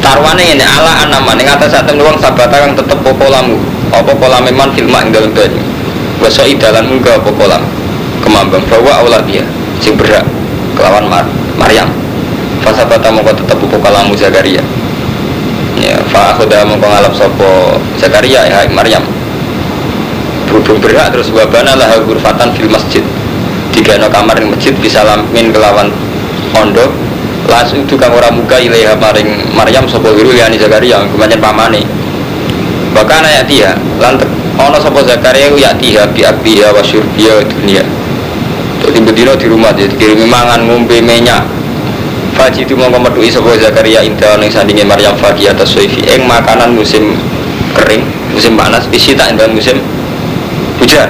Taruhane ngene ala anaman ing atas saten wong sabata kang tetep popolamu. Apa polame man filma ing dalem banyu. Wasa idalan munggah apa polam. Kemambang bawa aula dia sing berat kelawan Maryam. Fasabata mongko tetep upo kalamu Zakaria. Ya, fa akhoda mongko ngalap sapa Zakaria ya Maryam. Berhubung berhak terus wabana lah ghurfatan fil masjid. Digano kamar ning masjid bisa lamin kelawan pondok. Langsung itu kang ora muka ilaiha maring Maryam sapa wiru yani Zakaria kemanjen pamane. Bahkan ayat dia lantek ana sapa Zakaria ya tiha bi abiha wa syurbiya dunia. Dadi bedino di rumah dia dikirimi mangan ngombe minyak. Faji itu mongko metuki sapa Zakaria indah ning sandinge Maryam faqih atas soifi ing makanan musim kering, musim panas, isita ing musim hujan.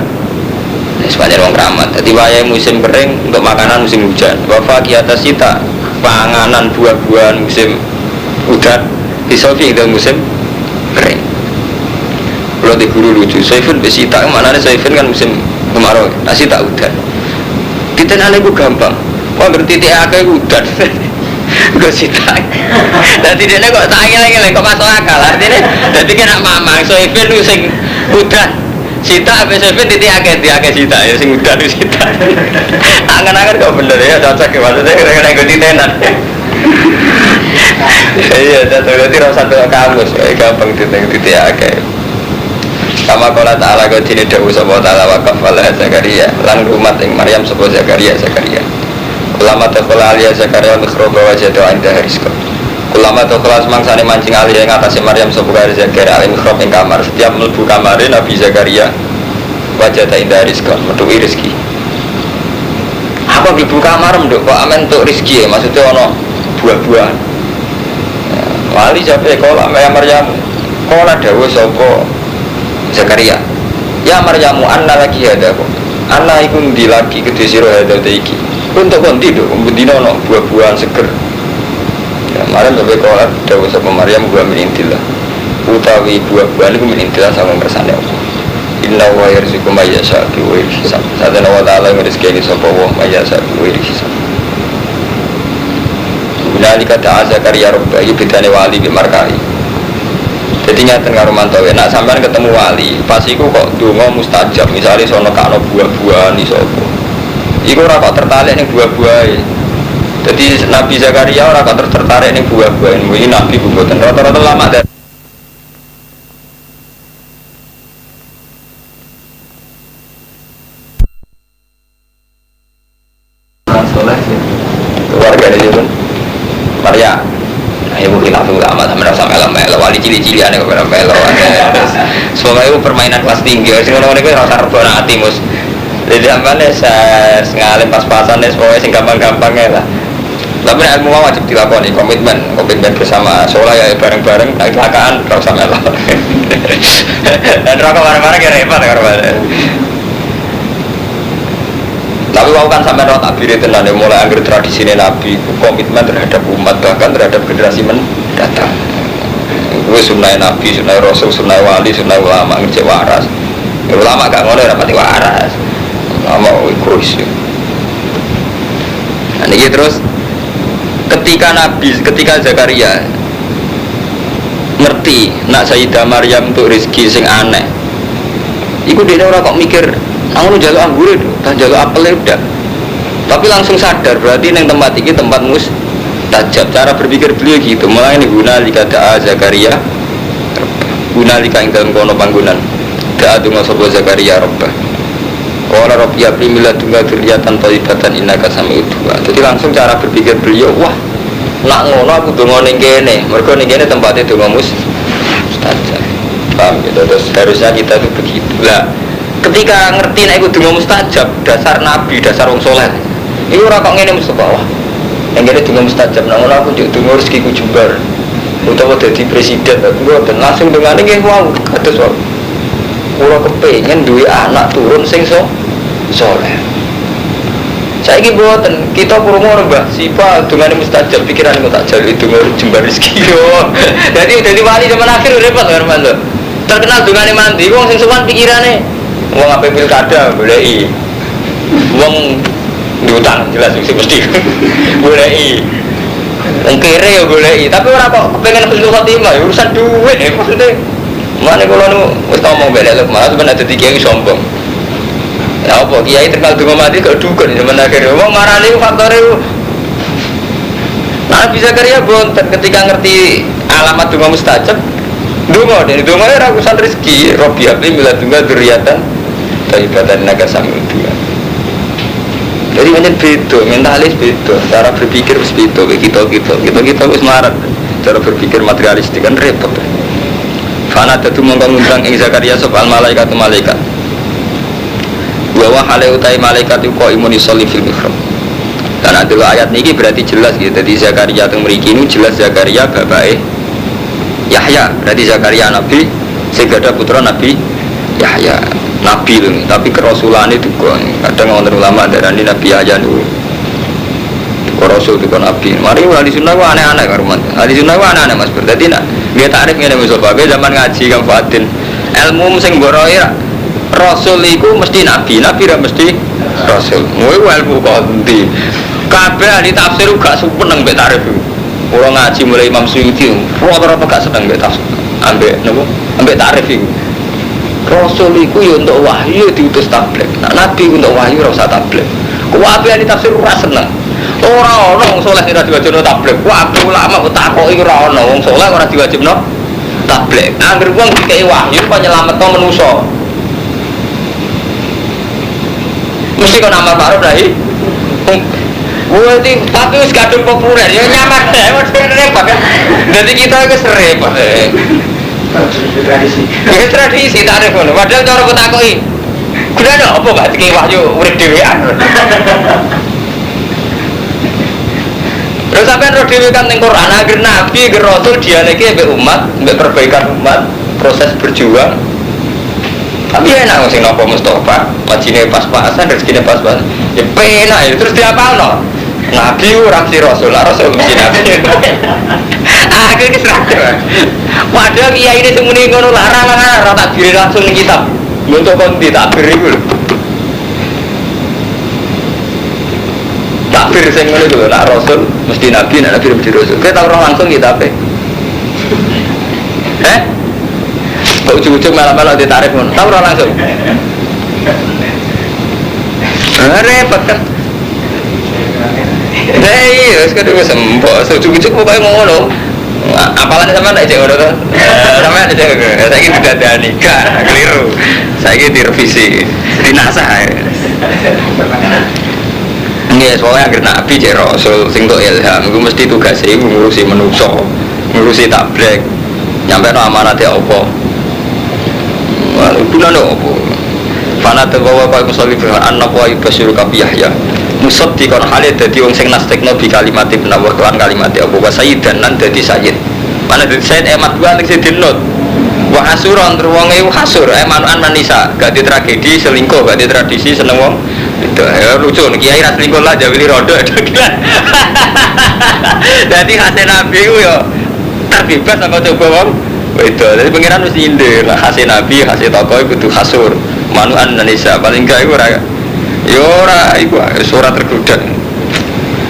Sepanjang wong keramat. Jadi wayahe musim kering untuk makanan musim hujan. Wa faqih atas sita panganan buah-buahan musim hujan. Di soifi ing musim kering. Kalau di guru lucu, soifun besita mana ada soifun kan musim kemarau, nasi tak hujan. Titik aneh gue gampang. Wah berarti titik akeh hujan. Gue sita. Dan tidaknya kok tak lagi kok masuk akal. Artinya, jadi kena mamang soifun lu sing hujan. Sita apa soifun titik akeh sita ya sing hujan lu sita. Angan-angan kok bener ya cocok ya maksudnya kira-kira gue titenan. Iya, berarti rasa doa kamus, gampang titik akeh. Kama qala ta'ala kadine dawuh sapa ta'ala wa kafala Zakaria lan rumat ing Maryam sapa Zakaria. Ulama taqala aliya Zakaria mikroba wa jadu inda rizqa. Ulama taqala semangsane mancing aliya ing atase Maryam sapa Zakaria alim mikrob ing kamar. Setiap mlebu kamare Nabi Zakaria wajata inda rizqa, metuki rezeki. Apa mlebu kamar nduk kok amen entuk rezeki maksudnya ana buah-buahan. Wali jape kala Maryam kala dawuh sapa Zakaria, ya Maryamu anna lagi ada kok, anna iku ndi lagi kedhe sira ada iki. Untuk konti dok, mbendina ono buah-buahan seger. Ya Maryam sampai kolat dawuh sapa Maryam gua menintilah. Utawi buah-buahan iku menintilah sama kersane Allah. Inna wa yarzuqu may yasha bi ghairi hisab. Sadana wa ta'ala ngrezeki sapa wa may yasha bi ghairi hisab. Bunalika ta'a Zakaria rabbahi bidane wali bi markai. Jadi nyata karo mantawe, nak sampean ketemu wali, pas iku kok donga mustajab, misalnya sono kakno buah-buahan iso apa. Iku ora kok tertarik ning buah-buahe. Jadi Nabi Zakaria ora kok tertarik ning buah-buahan, iki nabi mboten rata-rata lama dan soleh keluarga dia pun Maria. Ya mungkin langsung lama sama melo wali cili-cili aneh kok melo. Semoga itu permainan kelas tinggi. Sing ngono niku rasa rebana ati mus. Jadi ampane ngalim pas-pasan wis pokoke sing gampang-gampangnya lah. Tapi ilmu wajib dilakoni, komitmen bersama. Soalnya ya bareng-bareng kecelakaan ora usah melo. Dan rokok bareng-bareng ya repot karo. Tapi wau kan sampai roh takbir tenan mulai anggar tradisi Nabi komitmen terhadap umat bahkan terhadap generasi mendatang. Gue sunnah Nabi, sunnah Rasul, sunnah wali, sunnah ulama ngecek waras. Ulama gak ngono rapati waras. Ulama egois. Nah ini terus ketika Zakaria ngerti nak Sayyidah Maryam untuk rezeki sing aneh. Iku dene ora kok mikir nang jaluk anggur itu, tak jaluk apel udah. Tapi langsung sadar berarti neng tempat ini tempat mustajab. Cara berpikir beliau gitu. Mulai ini guna lika da'a Zakaria, guna lika ing dalam kono panggunan. Da'a dunga sopo Zakaria robbah. Qala rabbi habli min ladunka dzurriyyatan thayyibatan innaka sami'ud du'a. Jadi langsung cara berpikir beliau, wah, nak ngono aku donga ning kene. Mergo ning kene tempatnya donga mustajab. Paham gitu. Terus harusnya kita itu begitu. Lah ketika ngerti nek iku donga mustajab, dasar nabi, dasar wong saleh. Iki ora kok ngene Mustafa. Wah. Nek ngene donga mustajab nang ngono aku njuk donga rezekiku jembar. Utawa dadi presiden aku dan langsung dongane nggih wau kados wae. Kula kepengin duwe anak turun sing saleh. Saiki mboten kita krungu Mbah Sipa dongane mustajab pikiran kok tak jaluk donga jembar rezeki yo. Dadi wali zaman akhir repot karo mantuk. Terkenal dongane mandi wong sing sowan pikirane wong ape pilkada goleki wong diutang jelas mesti goleki wong kere ya goleki tapi ora kok pengen husnul khotimah ya urusan duit ya maksudnya mane kula nu wis ngomong belek malah sebenarnya dadi kiai sombong ya apa kiai terkenal donga mati kok dukun zaman akhir wong marani faktore Nabi Zakaria bonten ketika ngerti alamat donga mustajab. Donga dene donga ora urusan rezeki, Rabbi habli mila donga dzurriatan thayyibatan naga samudya. Jadi macam beda, mentalis beda, cara berpikir beda. Kita wis marat, cara berpikir materialistik kan repot. Fana dadu mongko ngundang ing Zakaria sapa malaikat malaikat. Wa wa hale utai malaikat iku imuni sholli fil mihrab. Karena dulu ayat ini berarti jelas gitu. Jadi Zakaria yang memiliki ini jelas Zakaria bapake Yahya. Berarti Zakaria Nabi, segala putra Nabi Yahya. Nabi itu, tapi kerasulan itu kok. Kadang orang ulama darani Nabi Yahya itu Rasul itu Nabi. Mari ahli sunnah itu aneh-aneh karuman. Ahli sunnah itu aneh-aneh mas. Berarti nak dia tarik ngene Mustafa. Zaman ngaji Kang Fadil. Ilmu sing boroi Rasul itu mesti Nabi. Nabi ora mesti Rasul. Ngono ilmu kok endi. Kabeh ahli tafsir gak seneng mbek tarif iku. Ora ngaji mulai Imam Suyuti, rata-rata gak seneng mbek tafsir. Ambek tarif iku. Rasul iku yo untuk wahyu diutus tabligh. Nah, Nabi untuk wahyu ora usah tabligh. Kabeh ahli tafsir ora seneng. Ora ono wong saleh ora diwajibno tabligh. Kabeh ulama kok takoki ora ono wong saleh ora diwajibno tabligh. Angger wong dikei wahyu kok nyelametno manusa. Mesti kok nama baru dah. Tapi wis kadung populer, ya nyaman deh, repot kan. Jadi kita itu repot. Tradisi tarif ngono. Padahal cara kok takoki. Kuwi ada apa Pak iki wahyu urip dhewean. Terus sampean ro dhewe kan ning Quran akhir nabi ke rasul dialeke mbek umat, mbek perbaikan umat, proses berjuang. Tapi enak sing napa Mustafa, wajine pas-pasan, rezekine pas-pasan. Ya penak ya terus diapalno. Nabi ora mesti rasul, rasul mesti nabi. Aku iki serak. Padahal kiai ini semuni ngono larang ora tak diri langsung ning kitab. Untuk kon ditakbir iku lho. Takbir sing ngono lho, nek rasul mesti nabi, nek nabi mesti rasul. Kita ora langsung kitabe. Kok ujung-ujung malah ditarik ngono. Tahu ora langsung. Repot kan. Iya, sekarang gue sempok, ujung-ujung pokoknya ngono. Apalan sama nak cek ngono kan? Sama ada cek, saya ini tidak ada nikah, keliru. Saya ini direvisi, dinasah. Ini soalnya akhir nabi cek rasul, sing tok ilham, gue mesti tugasnya ngurusi manusia, ngurusi tabligh, nyampe no amanat ya apa. Bulan apa? Fana terbawa kau musalli firman anak wa ibasyiru kabi Yahya. Musab dikon halid dadi wong sing nastekno bi kalimat ibn wa kan kalimat Abu Sayyid dan nan dadi sayyid. Mana dadi sayyid emat gua ning sidinut. Wa hasuron ruwonge hasur emanuan manisa, gak di tragedi selingkuh, gak di tradisi seneng wong. Itu ya lucu nek kiai ra selingkuh lah jawili rodo gila. Dadi hasil nabi ku yo terbebas apa coba wong. Itu jadi pengiran mesti indir lah hasil nabi, hasil tokoh kudu hasur. Manuan manisa paling gak iku ora yora iku surat tergoda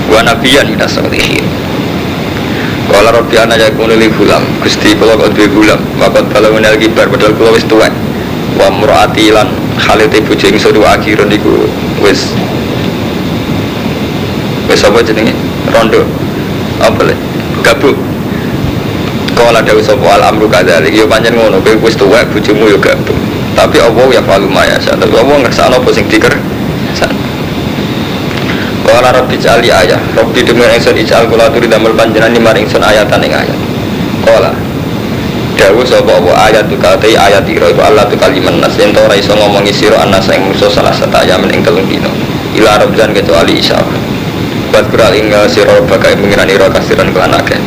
wa nabiyan minas salihin qala rabbi ana yakunu li gulam gusti kula kok duwe gulam maka kalau menel kibar padahal kula wis tuwek wa murati lan halite bojo ingsun wa akhirun iku wis apa jenenge rondo apa le gabuk kala dawuh sapa al amru kadzalik yo pancen ngono kowe wis tuwek bojomu yo gabuk tapi Allah ya falu maya tapi Allah ngersakno apa sing diker Wala Rabbi ja'ali ayah Rabbi demi ingsun ij'al kula turi damel panjenengan ni maring ingsun ayatan ing ayat Kala dawuh sapa wa ayat tukate ayat ira iku Allah tukaliman nas ento ora iso ngomongi sira anas ing musuh salah satu ayam ing telung dina ila rabban kecuali isya buat kural ing sira bagai pengiran ira kasiran kelan akeh